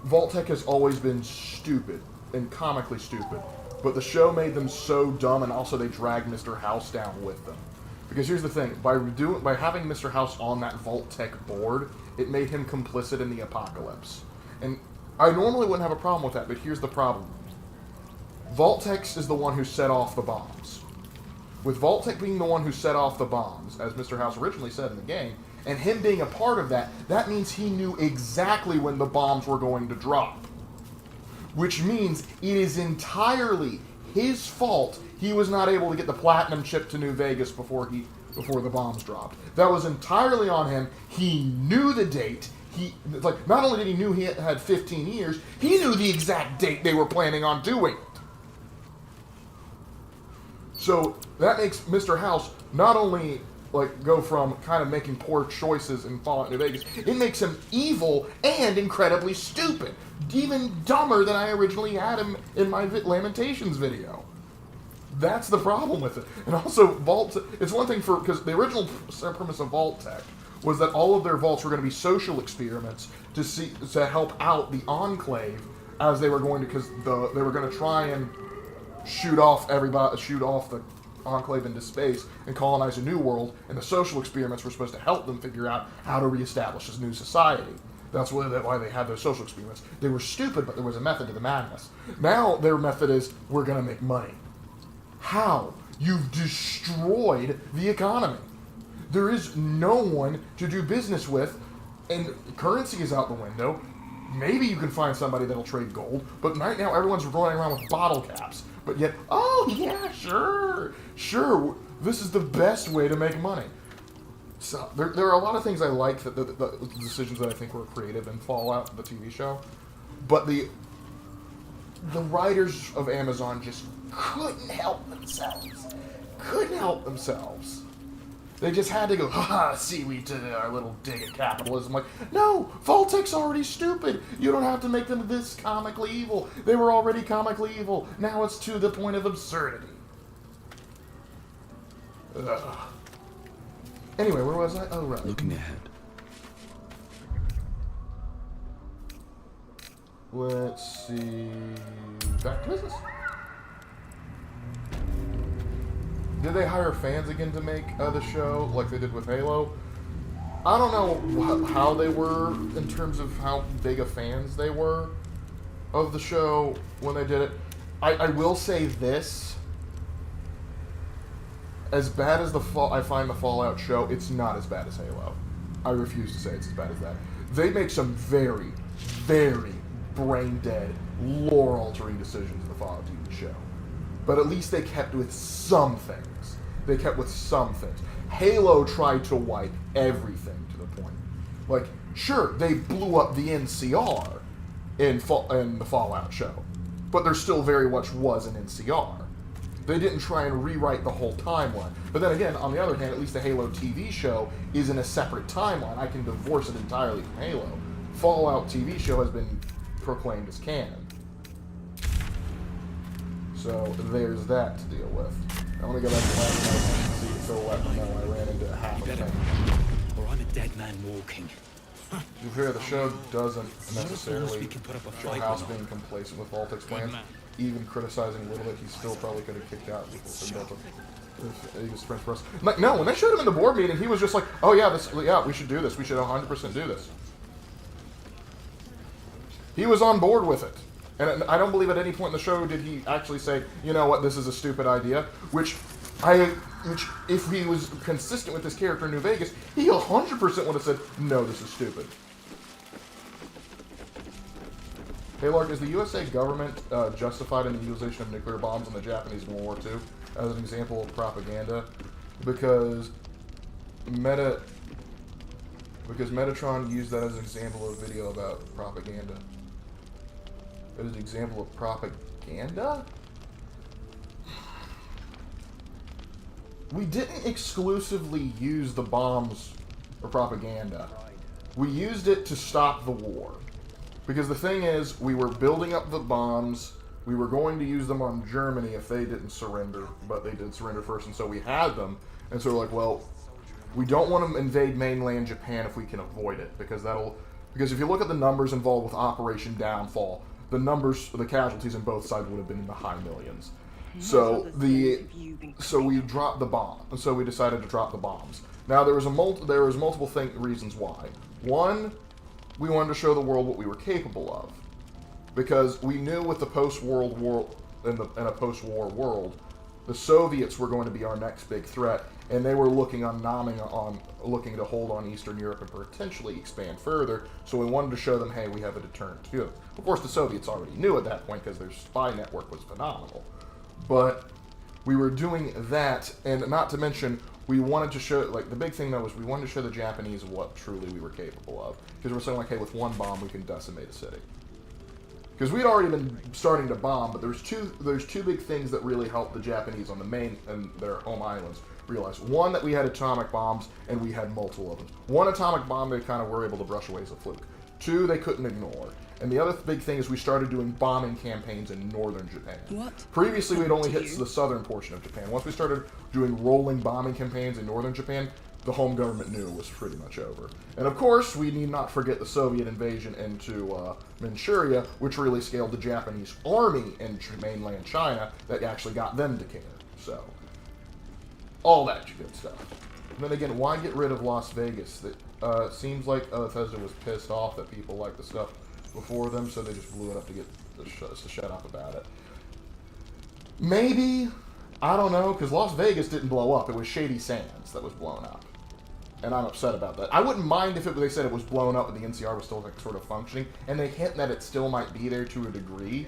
Vault-Tec has always been stupid, and comically stupid. But the show made them so dumb, and also they dragged Mr. House down with them. Because here's the thing, by having Mr. House on that Vault-Tec board, it made him complicit in the apocalypse. And I normally wouldn't have a problem with that, but here's the problem. Vault-Tec is the one who set off the bombs. With Vault-Tec being the one who set off the bombs, as Mr. House originally said in the game, and him being a part of that, that means he knew exactly when the bombs were going to drop. Which means it is entirely his fault he was not able to get the platinum chip to New Vegas before the bombs dropped. That was entirely on him. He knew the date. Not only did he knew he had 15 years, he knew the exact date they were planning on doing it. So that makes Mr. House not only like, go from kind of making poor choices in Fallout New Vegas. It makes him evil and incredibly stupid. Even dumber than I originally had him in my Lamentations video. That's the problem with it. And also, Vault, it's one thing because the original premise of Vault Tech was that all of their vaults were going to be social experiments to help out the Enclave as they were going to, because they were going to try and shoot off the Enclave into space and colonize a new world, and the social experiments were supposed to help them figure out how to reestablish this new society. That's why they had those social experiments. They were stupid, but there was a method to the madness. Now their method is, we're going to make money. How? You've destroyed the economy. There is no one to do business with, and currency is out the window. Maybe you can find somebody that'll trade gold, but right now everyone's running around with bottle caps. But yet, oh yeah, sure, this is the best way to make money. So there are a lot of things I like, that the decisions that I think were creative in Fallout, the TV show, but the writers of Amazon just couldn't help themselves. They just had to go, see, we did our little dig at capitalism. Like, no, Vault-Tech's already stupid. You don't have to make them this comically evil. They were already comically evil. Now it's to the point of absurdity. Ugh. Anyway, where was I? Oh, right. Looking ahead. Let's see. Back to business. Did they hire fans again to make the show like they did with Halo? I don't know how they were in terms of how big of fans they were of the show when they did it. I will say this. As bad as I find the Fallout show, it's not as bad as Halo. I refuse to say it's as bad as that. They make some very, very brain-dead, lore-altering decisions in the Fallout TV show. But at least they kept with some things. Halo tried to wipe everything to the point. Like, sure, they blew up the NCR in the Fallout show, but there still very much was an NCR. They didn't try and rewrite the whole timeline. But then again, on the other hand, at least the Halo TV show is in a separate timeline. I can divorce it entirely from Halo. Fallout TV show has been proclaimed as canon. So there's that to deal with. I want to go back to last night and see so let me know I ran into half a thing. Or I'm a dead man walking. To be fair, the show doesn't necessarily show House being complacent with Vault-Tech's plans. Even criticizing a little bit, he still probably could have kicked out people if he was Prince for us. Like, no, when they showed him in the board meeting, he was just like, oh yeah, we should do this. We should 100% do this. He was on board with it. And I don't believe at any point in the show did he actually say, you know what, this is a stupid idea, which if he was consistent with his character in New Vegas, he 100% would have said, no, this is stupid. Hey Lark, is the USA government justified in the utilization of nuclear bombs in the Japanese World War II as an example of propaganda? Because Metatron used that as an example of video about propaganda. As an example of propaganda? We didn't exclusively use the bombs for propaganda. We used it to stop the war. Because the thing is, we were building up the bombs, we were going to use them on Germany if they didn't surrender, but they did surrender first, and so we had them. And so we're like, well, we don't want to invade mainland Japan if we can avoid it, because if you look at the numbers involved with Operation Downfall, the casualties on both sides would have been in the high millions. So we dropped the bomb. And so we decided to drop the bombs. Now there was multiple reasons why. One, we wanted to show the world what we were capable of, because we knew with the post-World War in a post-war world, the Soviets were going to be our next big threat, and they were looking to hold on Eastern Europe and potentially expand further. So we wanted to show them, hey, we have a deterrent too. Of course, the Soviets already knew at that point because their spy network was phenomenal. But we were doing that, and not to mention, we wanted to show, the big thing though was we wanted to show the Japanese what truly we were capable of. Because we're saying, like, hey, with one bomb we can decimate a city. Because we'd already been starting to bomb, but there's two big things that really helped the Japanese on the main and their home islands. realize. One, that we had atomic bombs, and we had multiple of them. One atomic bomb they kind of were able to brush away as a fluke. Two, they couldn't ignore. And the other big thing is we started doing bombing campaigns in northern Japan. What? Previously, we'd only hit the southern portion of Japan. Once we started doing rolling bombing campaigns in northern Japan, the home government knew it was pretty much over. And of course, we need not forget the Soviet invasion into Manchuria, which really scaled the Japanese army in mainland China that actually got them to care. So, all that good stuff. And then again, why get rid of Las Vegas? That seems like Bethesda was pissed off that people liked the stuff before them, so they just blew it up to get us to shut up about it. Maybe, I don't know, because Las Vegas didn't blow up. It was Shady Sands that was blown up. And I'm upset about that. I wouldn't mind if they said it was blown up, but the NCR was still like sort of functioning, and they hint that it still might be there to a degree.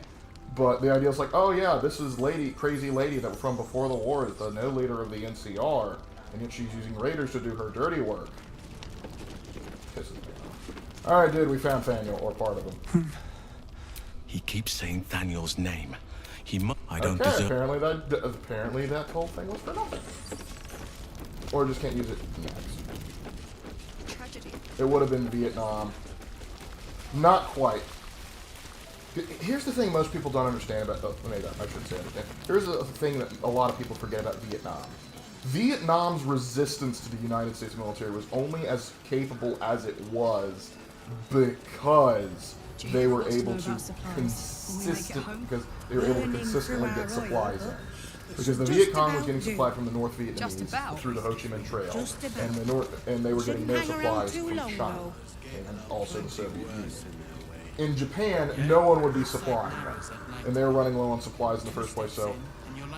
But the idea is like, oh yeah, this is crazy lady that was from before the war, is the no leader of the NCR, and yet she's using raiders to do her dirty work. Pisses me off. All right, dude, we found Thaniel, or part of him. He keeps saying Thaniel's name. I don't okay, deserve. Apparently that whole thing was for nothing. Or just can't use it next. It would have been Vietnam. Not quite. Here's the thing most people don't understand about... maybe I shouldn't say understand. Here's the thing that a lot of people forget about Vietnam. Vietnam's resistance to the United States military was only as capable as it was because they were able to consistently get supplies in. Because the Viet Cong was getting supply from the North Vietnamese through the Ho Chi Minh Trail, and they were getting their supplies from China, and also the Soviet Union. In Japan, no one would be supplying them, and they were running low on supplies in the first place, so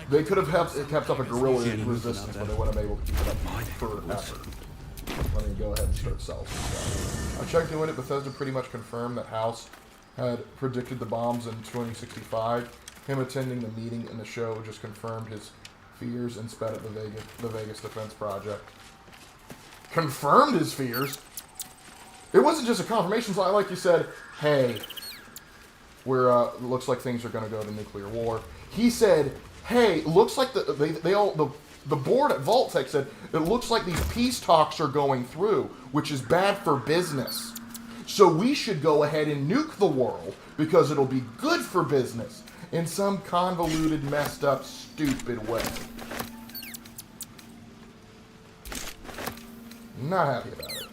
they could have kept up a guerrilla resistance, but they wouldn't have been able to keep it up forever. Let me go ahead and start selling some stuff. I checked into it. Bethesda pretty much confirmed that House had predicted the bombs in 2065. Him attending the meeting in the show just confirmed his fears and sped up the Vegas Defense Project. Confirmed his fears? It wasn't just a confirmation, it's not like you said, hey, looks like things are going to go to nuclear war. He said, hey, looks like the board at Vault-Tec said, it looks like these peace talks are going through, which is bad for business. So we should go ahead and nuke the world because it'll be good for business. In some convoluted, messed up, stupid way. Not happy about it.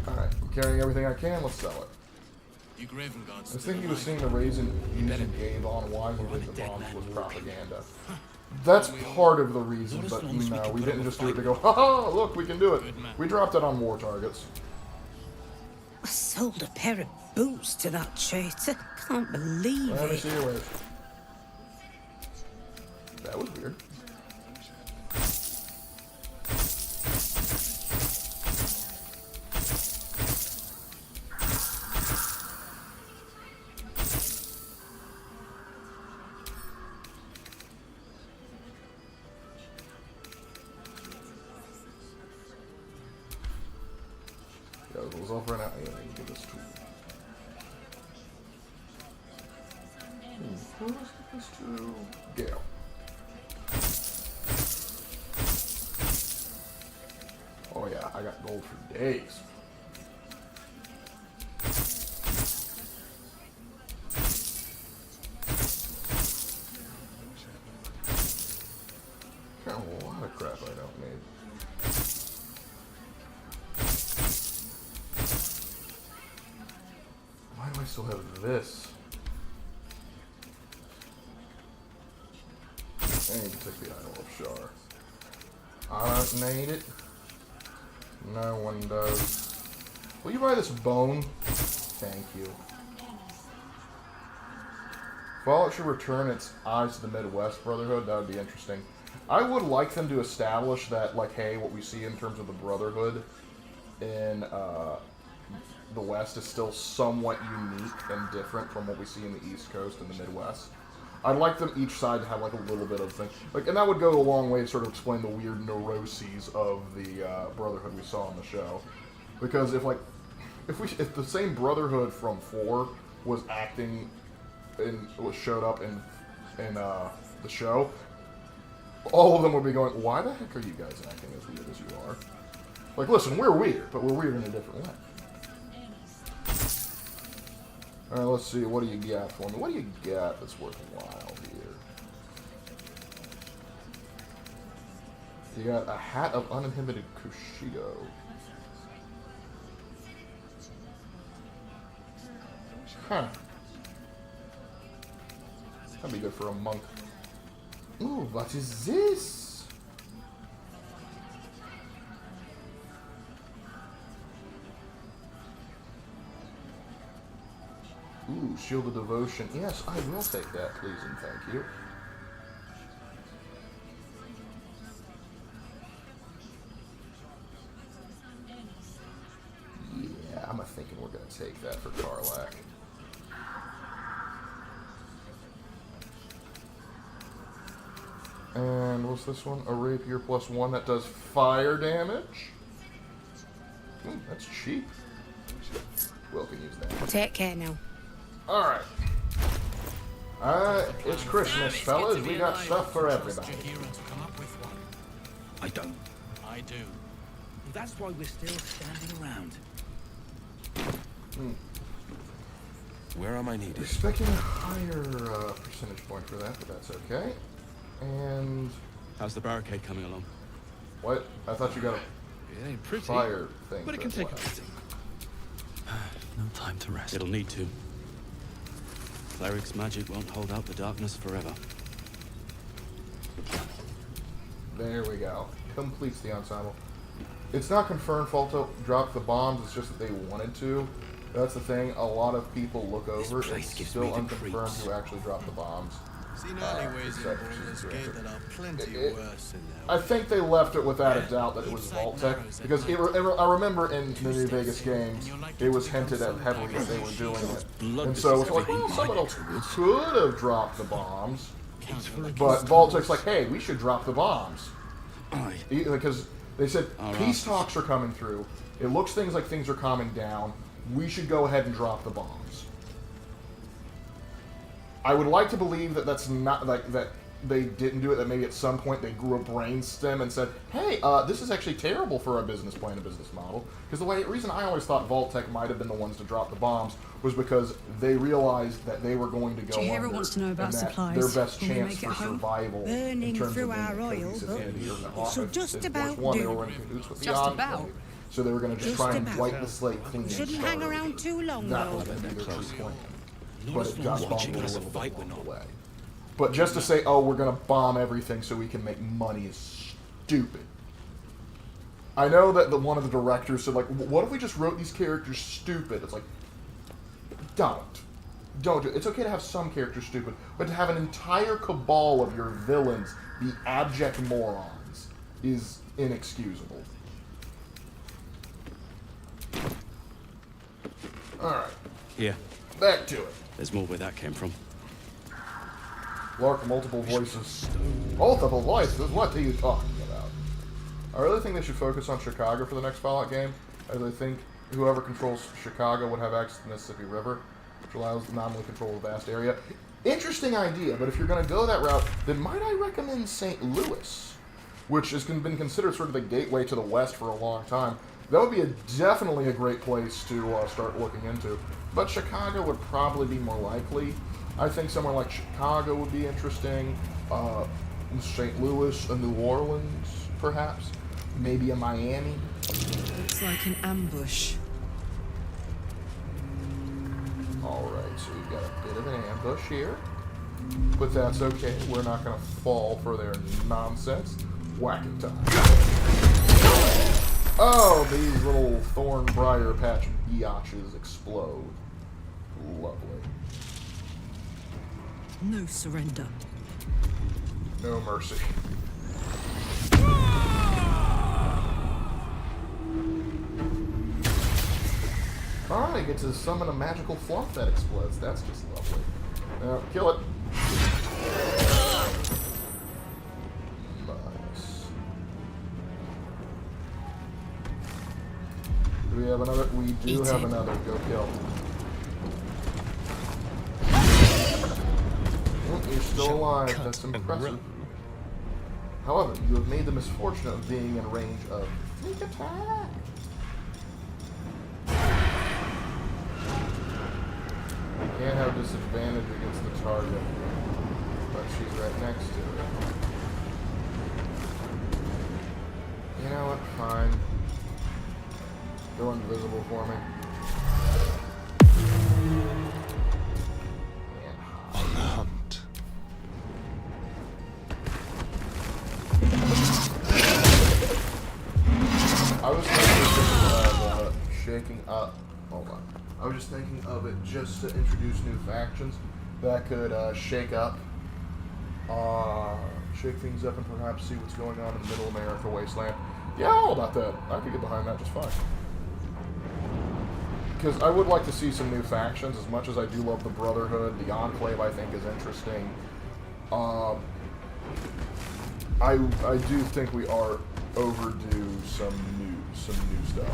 Alright, I'm carrying everything I can, let's sell it. I was thinking he was seeing the raisin using gave on why moving the bombs was propaganda. That's part of the reason, but no, we didn't just do it to go, ha-ha, look, we can do it. We dropped it on war targets. I sold a pair of boots to that traitor. Can't believe it. Let me see your wares. That was weird. Goes over and out. Yeah, you get this tool. Who was this to? Gale. Oh yeah, I got gold for days. Got a lot of crap I don't need. Why do I still have this? I need to take the Idol of Shar. I don't need it. No one does. Will you buy this bone? Thank you. Fallout should return its eyes to the Midwest Brotherhood. That would be interesting. I would like them to establish that, like, hey, what we see in terms of the Brotherhood in the West is still somewhat unique and different from what we see in the East Coast and the Midwest. I'd like them each side to have like a little bit of thing, like, and that would go a long way to sort of explain the weird neuroses of the Brotherhood we saw on the show. Because if the same Brotherhood from 4 was acting showed up in the show, all of them would be going, why the heck are you guys acting as weird as you are? Like, listen, we're weird, but we're weird in a different way. Alright, let's see, what do you got for me? What do you got that's worthwhile here? You got a hat of uninhibited Kushido. Huh. That'd be good for a monk. Ooh, what is this? Ooh, Shield of Devotion. Yes, I will take that, please and thank you. Yeah, I'm thinking we're going to take that for Karlach. And what's this one? A rapier +1 that does fire damage. Ooh, that's cheap. Will can use that. Take care now. Alright. It's Christmas, fellas. We got stuff for everybody. I don't. I do. That's why we're still standing around. Where am I needed? Expecting a higher percentage point for that, but that's okay. And how's the barricade coming along? What? I thought you got It ain't pretty, fire thing. but it can take a beating. No time to rest. It'll need to. Cleric's magic won't hold out the darkness forever. There we go. Completes the ensemble. It's not confirmed Falto dropped the bombs, it's just that they wanted to. That's the thing, a lot of people look over, it's still unconfirmed who actually dropped the bombs. Seen alleyways in Baldur's Gate that are plenty worse in there. I think they left it without a doubt that it was Vault-Tec, because I remember in the New Vegas games, it was hinted at heavily that they were doing it. And so it's like, well, someone else could have dropped the bombs, but Vault-Tec's like, hey, we should drop the bombs. Because they said, peace talks are coming through, it looks like things are calming down, we should go ahead and drop the bombs. I would like to believe that that's not, like, that they didn't do it, that maybe at some point they grew a brainstem and said, hey, this is actually terrible for our business plan and business model. Because the reason I always thought Vault-Tec might have been the ones to drop the bombs was because they realized that they were going to go under, Jahira wants to know about and that supplies. their best When we chance make it for home. survival Burning in terms through of our being a oil, cohesive but entity in the so office just is, about one, they do. were in cahoots with the Just Enclave. about. So they were going to just try and wipe the slate clean and Shouldn't start hang over. around too long, That though. was going to be their true plan. Not But as it long got as bombed a watching us little fight bit we're along not. the way. But just to say, oh, we're going to bomb everything so we can make money is stupid. I know that one of the directors said, like, what if we just wrote these characters stupid? It's like, don't do it. It's okay to have some characters stupid, but to have an entire cabal of your villains be abject morons is inexcusable. Alright. Yeah. Back to it. There's more where that came from. Lark, multiple voices. Multiple voices? What are you talking about? I really think they should focus on Chicago for the next Fallout game, as I think whoever controls Chicago would have access to the Mississippi River, which allows the nominally control a vast area. Interesting idea, but if you're going to go that route, then might I recommend St. Louis, which has been considered sort of the gateway to the West for a long time. That would be definitely a great place to start looking into. But Chicago would probably be more likely. I think somewhere like Chicago would be interesting. St. Louis, a New Orleans, perhaps. Maybe a Miami. Looks like an ambush. Alright, so we've got a bit of an ambush here. But that's okay. We're not going to fall for their nonsense. Whacking time. Oh, these little thorn briar patch biatches explode. Lovely. No surrender. No mercy. Alright, I get to summon a magical fluff that explodes. That's just lovely. Now, kill it. have another. We do have another. Go kill. Oh, you're still alive. That's impressive. However, you have made the misfortune of being in range of sneak attack. You can't have disadvantage against the target, but she's right next to it. You know what? Fine. Go invisible for me. On the hunt. I was thinking of shaking up. Hold on. I was just thinking of it just to introduce new factions that could shake up, shake things up, and perhaps see what's going on in the Middle America wasteland. Yeah, I'm all about that. I could get behind that just fine. Because I would like to see some new factions. As much as I do love the Brotherhood, the Enclave I think is interesting. I do think we are overdue some new stuff.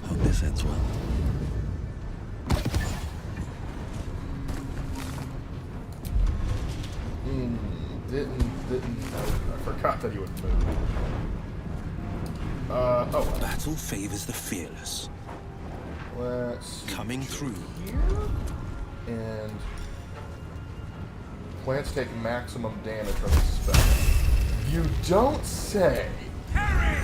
Hope this ends well. Didn't. I forgot that he would move. Oh. Battle favors the fearless. Let's coming through here, and plants take maximum damage from the spell. You don't say. Nice.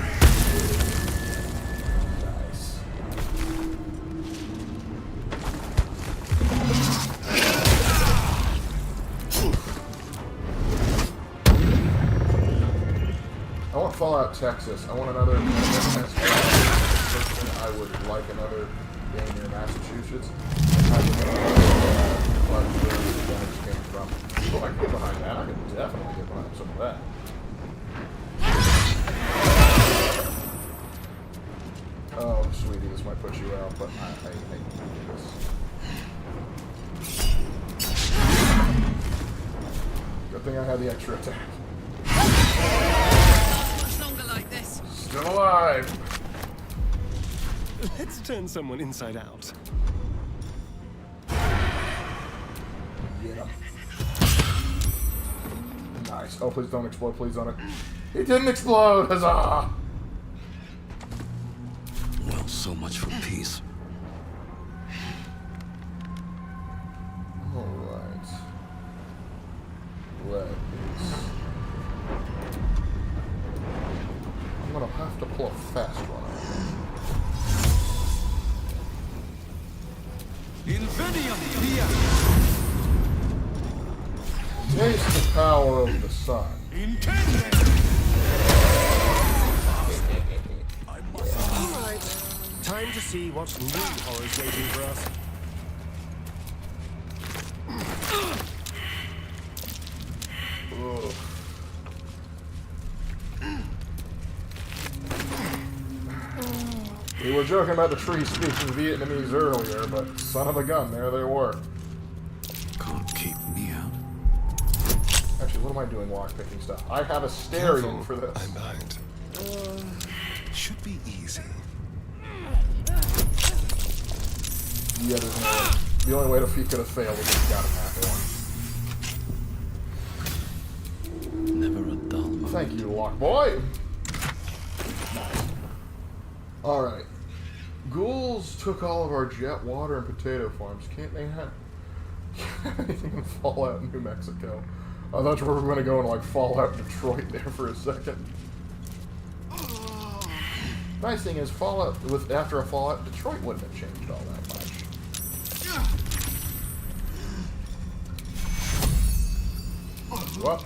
I want Fallout Texas. I want another. I would like another game near Massachusetts. I would like where the damage came from. Oh, I can get behind that. I can definitely get behind some of that. Oh, sweetie, this might put you out, but I need this. Good thing I had the extra attack. Still alive! Let's turn someone inside out. Yeah. Nice. Oh, please don't explode. Please don't. It didn't explode! Huzzah! Well, so much for peace. Alright. Let's... I'm gonna have to pull a fast one. Taste the power of the sun. Alright, time to see what's new horrors waiting for us. Ugh. We were joking about the trees speaking Vietnamese earlier, but son of a gun, there they were. Can't keep me out. Actually, what am I doing lockpicking stuff? I have a stereo for this. I'm behind. Should be easy. Yeah, there's no way. The only way that he could have failed was if he got a nat one. Never a dull moment. Thank you, Lock Boy. Alright. Ghouls took all of our jet, water, and potato farms. Can't they have anything in Fallout New Mexico? I thought we were going to go in like Fallout Detroit there for a second. Nice thing is, Fallout after a Fallout Detroit wouldn't have changed all that much. What?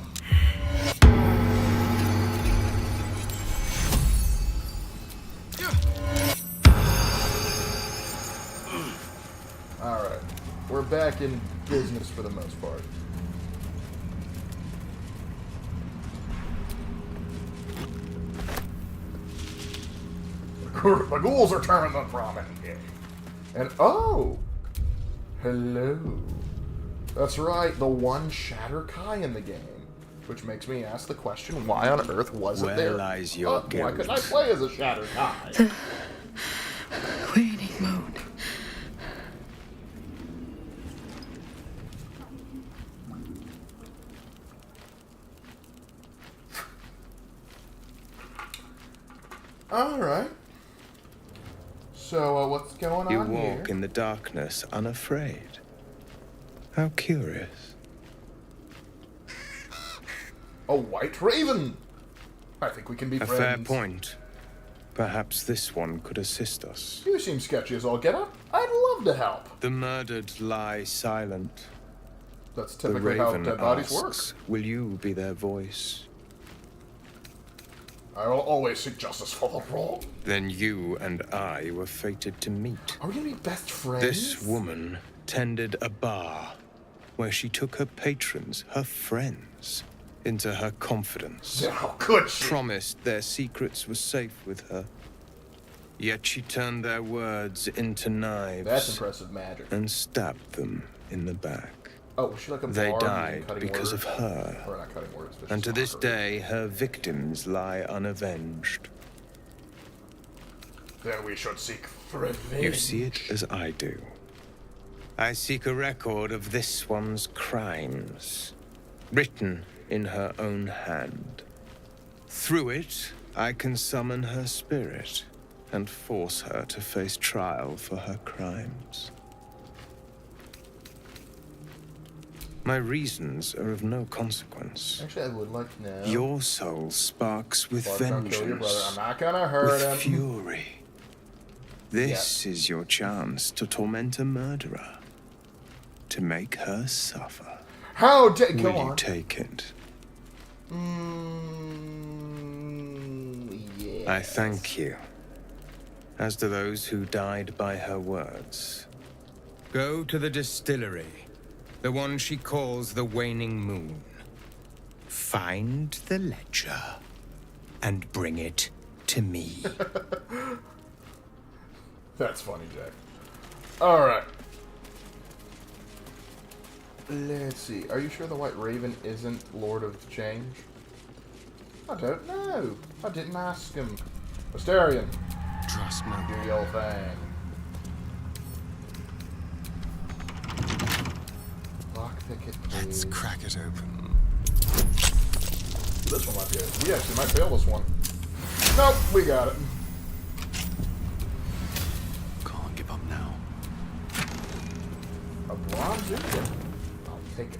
Alright. We're back in business for the most part. The ghouls are turning the prominent game. And oh! Hello. That's right, the one Shatter Kai in the game. Which makes me ask the question, why on earth wasn't there? Where lies your Why guilt? couldn't I play as a Shattered guy? Waning moon. Alright. So, what's going You on here? walk in the darkness unafraid. How curious. A white raven! I think we can be A friends. fair point. Perhaps this one could assist us. You seem sketchy as all get up. I'd love to help. The murdered lie silent. That's The typically how raven dead bodies work. asks, will you be their voice? I will always seek justice for the wrong. Then you and I were fated to meet. Are we gonna be best friends? This woman tended a bar where she took her patrons, her friends, into her confidence. How could she? Promised their secrets were safe with her. Yet she turned their words into knives. That's impressive magic. And stabbed them in the back. Oh, was she like a They bard died cutting because words? of her. Or not cutting words, but And to just this day, her victims lie unavenged. Then we should seek revenge. You see it as I do. I seek a record of this one's crimes, written in her own hand. Through it, I can summon her spirit and force her to face trial for her crimes. My reasons are of no consequence. Actually, I would like to know. Your soul sparks with Lark, don't kill your brother. vengeance, I'm not gonna hurt with him. fury. This is your chance to torment a murderer, to make her suffer. How dare Will go you on? take it? Yes. I thank you. As to those who died by her words. Go to the distillery, the one she calls the Waning Moon. Find the ledger and bring it to me. That's funny, Jack. Alright. Let's see. Are you sure the White Raven isn't Lord of Change? I don't know. I didn't ask him. Mysterian. Trust me. Do your thing. Lockpick it, please. Let's crack it open. This one might be it. We actually might fail this one. Nope, we got it. Can't give up now. A bronze ingot. I'll take it.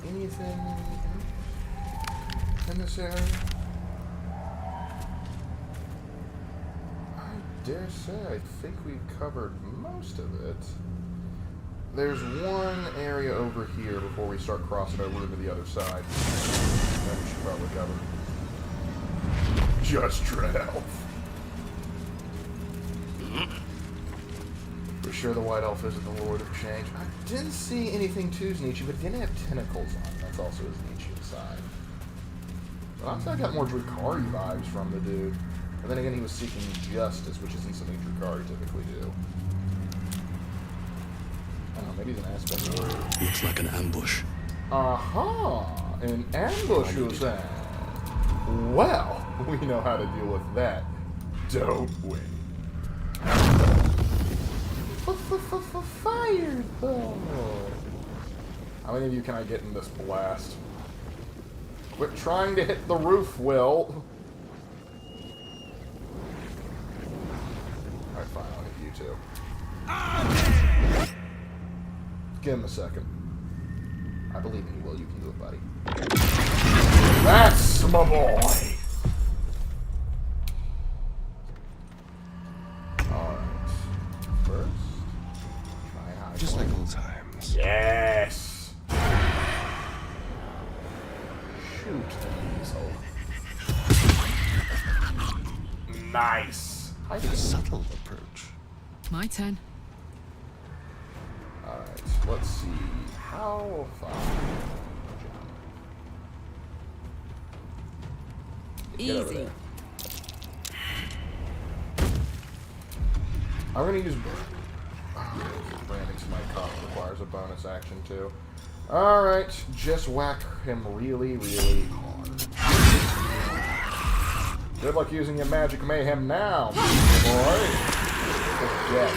Anything in this area? I dare say I think we've covered most of it. There's one area over here before we start crossing over to the other side. That we should probably cover. Judge Dread. We're sure the White Elf isn't the Lord of Change. I didn't see anything too Nietzsche, but it didn't have tentacles on it. That's also his Nietzsche side. But honestly, I got more Drukhari vibes from the dude. And then again, he was seeking justice, which isn't something Drukhari typically do. I don't know, maybe he's an aspect warrior. Looks like an ambush. Aha! An ambush, you saying? Well, we know how to deal with that, don't we? Fire though. How many of you can I get in this blast? Quit trying to hit the roof, Will. Alright, fine, I'll hit you too. Give him a second. I believe in you, Will. You can do it, buddy. That's my boy! Alright. First, try high. Just like old times. Yes! Shoot the weasel. Nice! I did a subtle approach. My turn. Alright, let's see. How far? Get over Easy. there. I'm gonna use branding thinks my cock requires a bonus action too. Alright, just whack him really, really hard. Good luck using your magic mayhem now, boy. Just dead.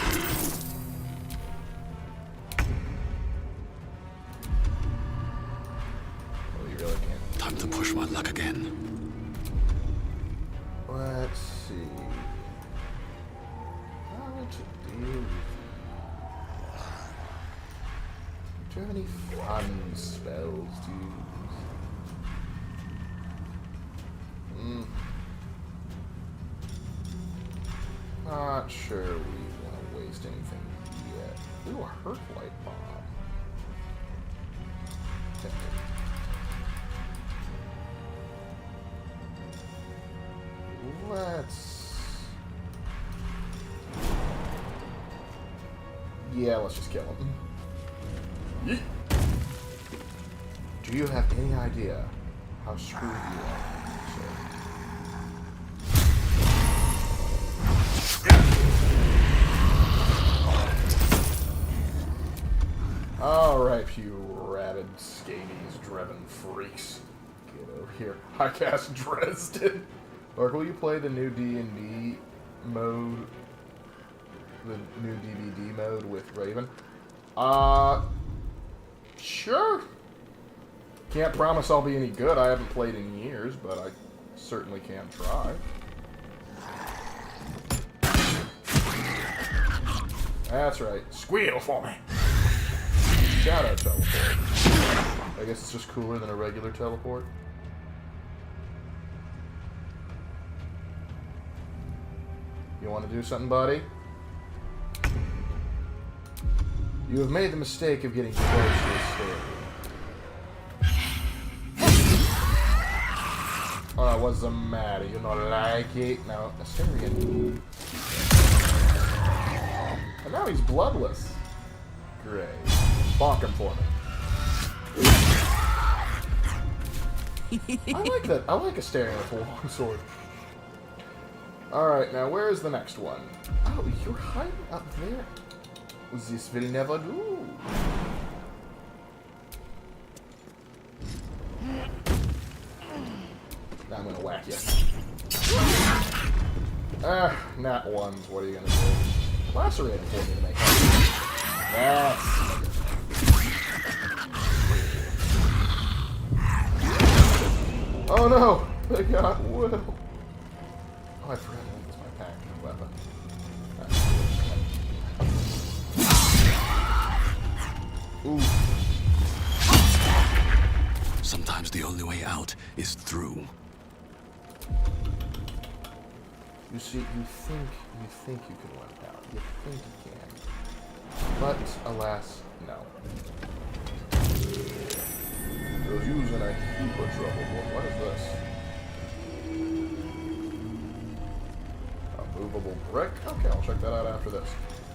Well, you really can't. Time to push my luck again. Let's see. How to deal with... Do you have any fun spells to use? Not sure we want to waste anything yet. Ooh, a hurt light bomb. Let's just kill him. Yeet. Do you have any idea how screwed you are, sir? Alright, you rabid, scabies, driven freaks. Get over here. I cast Dresden. Lark, will you play the new D&D mode? The new DVD mode with Raven? Sure. Can't promise I'll be any good. I haven't played in years, but I certainly can try. That's right. Squeal for me. Shadow teleport. I guess it's just cooler than a regular teleport. You want to do something, buddy? You have made the mistake of getting close to the stairway. Oh, what's the matter? You not like it? No, Asterion. And now he's bloodless. Great. Bonk him for me. I like that. I like Asterion with a long sword. Alright, now where is the next one? Oh, you're hiding up there. This will never do. Now I'm gonna whack you. Nat ones. What are you gonna do? Lacerating for me to make help. Yes. Oh no! They got Will. Oh, I forgot that was my packed weapon. Ooh. Sometimes the only way out is through. You see, you think you can win out. You think you can. But, alas, no. You're using a heap of trouble. What is this? A movable brick? Okay, I'll check that out after this.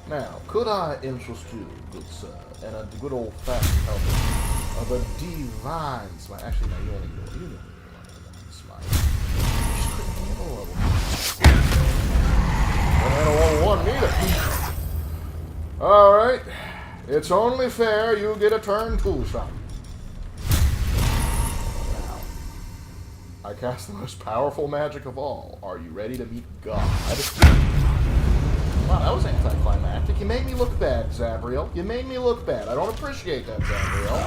Now, could I interest you, good sir, in a good old-fashioned helmet of a divine smite? Actually, no, you only know smite. You just couldn't handle level. Couldn't handle level 1 neither. Alright. It's only fair you get a turn 2 shot. Now, I cast the most powerful magic of all. Are you ready to meet God? Wow, that was anticlimactic. You made me look bad, Zabriel. You made me look bad. I don't appreciate that, Zabriel.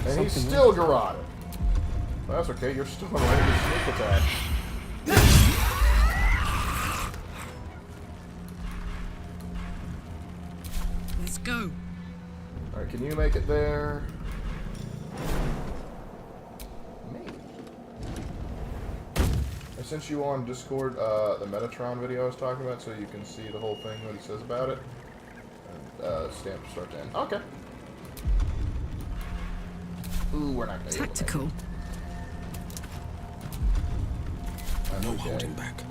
And he's still garroted. That's okay, you're still ready to sneak attack. Let's go. Alright, can you make it there? Maybe. I sent you on Discord the Metatron video I was talking about so you can see the whole thing, what he says about it. And stamp to start to end. Okay. Ooh, we're not gonna Tactical. No holding back.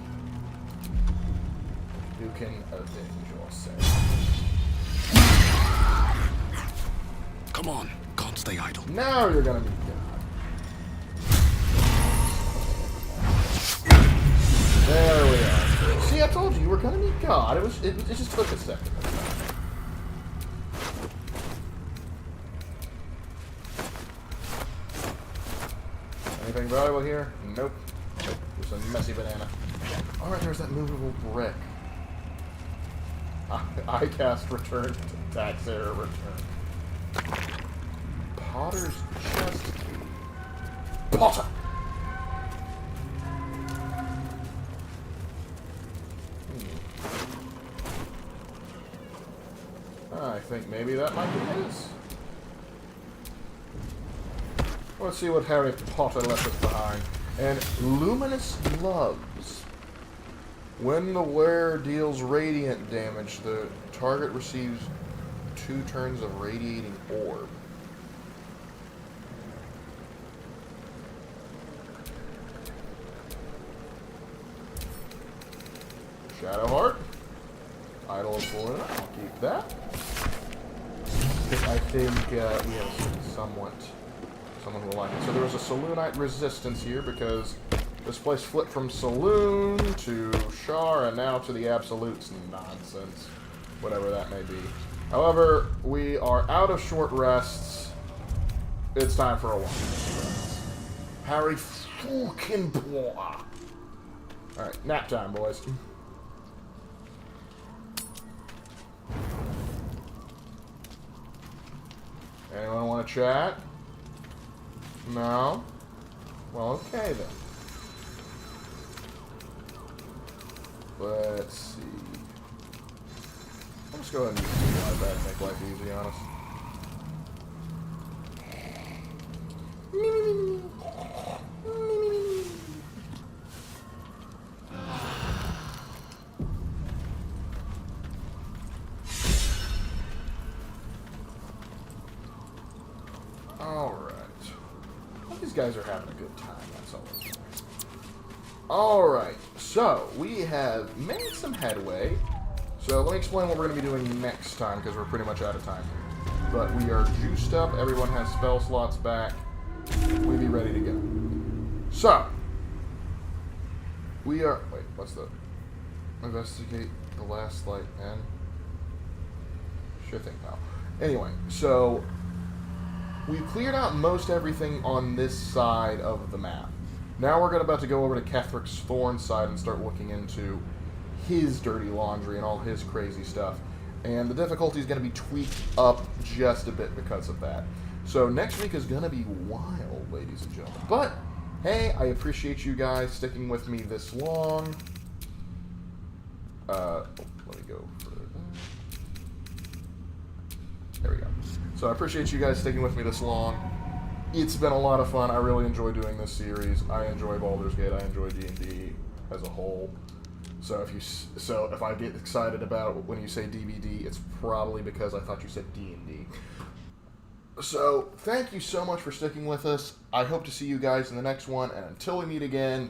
You can avenge yourself. Come on, can't stay idle. Now you're gonna be God. There we are. See, I told you were gonna be God. It just took a second. anything valuable here? Nope. Nope. Just a messy banana. Alright, there's that movable brick. I cast return to tax error return. Potter's chest key. Potter! I think maybe that might be his. Let's see what Harry Potter left us behind. And luminous gloves. When the wearer deals radiant damage, the target receives 2 turns of radiating orb. Shadow Heart. Idol of Seluna. I'll keep that. I think we have someone who will like it. So there was a Selunite resistance here because this place flipped from Saloon to Shar and now to the Absolutes nonsense. Whatever that may be. However, we are out of short rests. It's time for a long rest. Harry fucking boy. Alright, nap time, boys. Anyone want to chat? No? Well, okay then. Let's see. I'll just go ahead and use the iPad and make life easy, honest. Alright. Well, these guys are having a good time, that's all that matters. Alright, so we have made some headway. So let me explain what we're going to be doing next time, because we're pretty much out of time here. But we are juiced up, everyone has spell slots back. We'll be ready to go. So, we are... Wait, what's the... Investigate the last light and... Sure thing, pal. Anyway, so... We've cleared out most everything on this side of the map. Now we're about to go over to Kethric's Thorn side and start looking into his dirty laundry and all his crazy stuff. And the difficulty is going to be tweaked up just a bit because of that. So next week is going to be wild, ladies and gentlemen. But, hey, I appreciate you guys sticking with me this long. Let me go for that. There we go. So I appreciate you guys sticking with me this long. It's been a lot of fun. I really enjoy doing this series. I enjoy Baldur's Gate. I enjoy D&D as a whole. So if I get excited about when you say DVD, it's probably because I thought you said D&D. So thank you so much for sticking with us. I hope to see you guys in the next one, and until we meet again,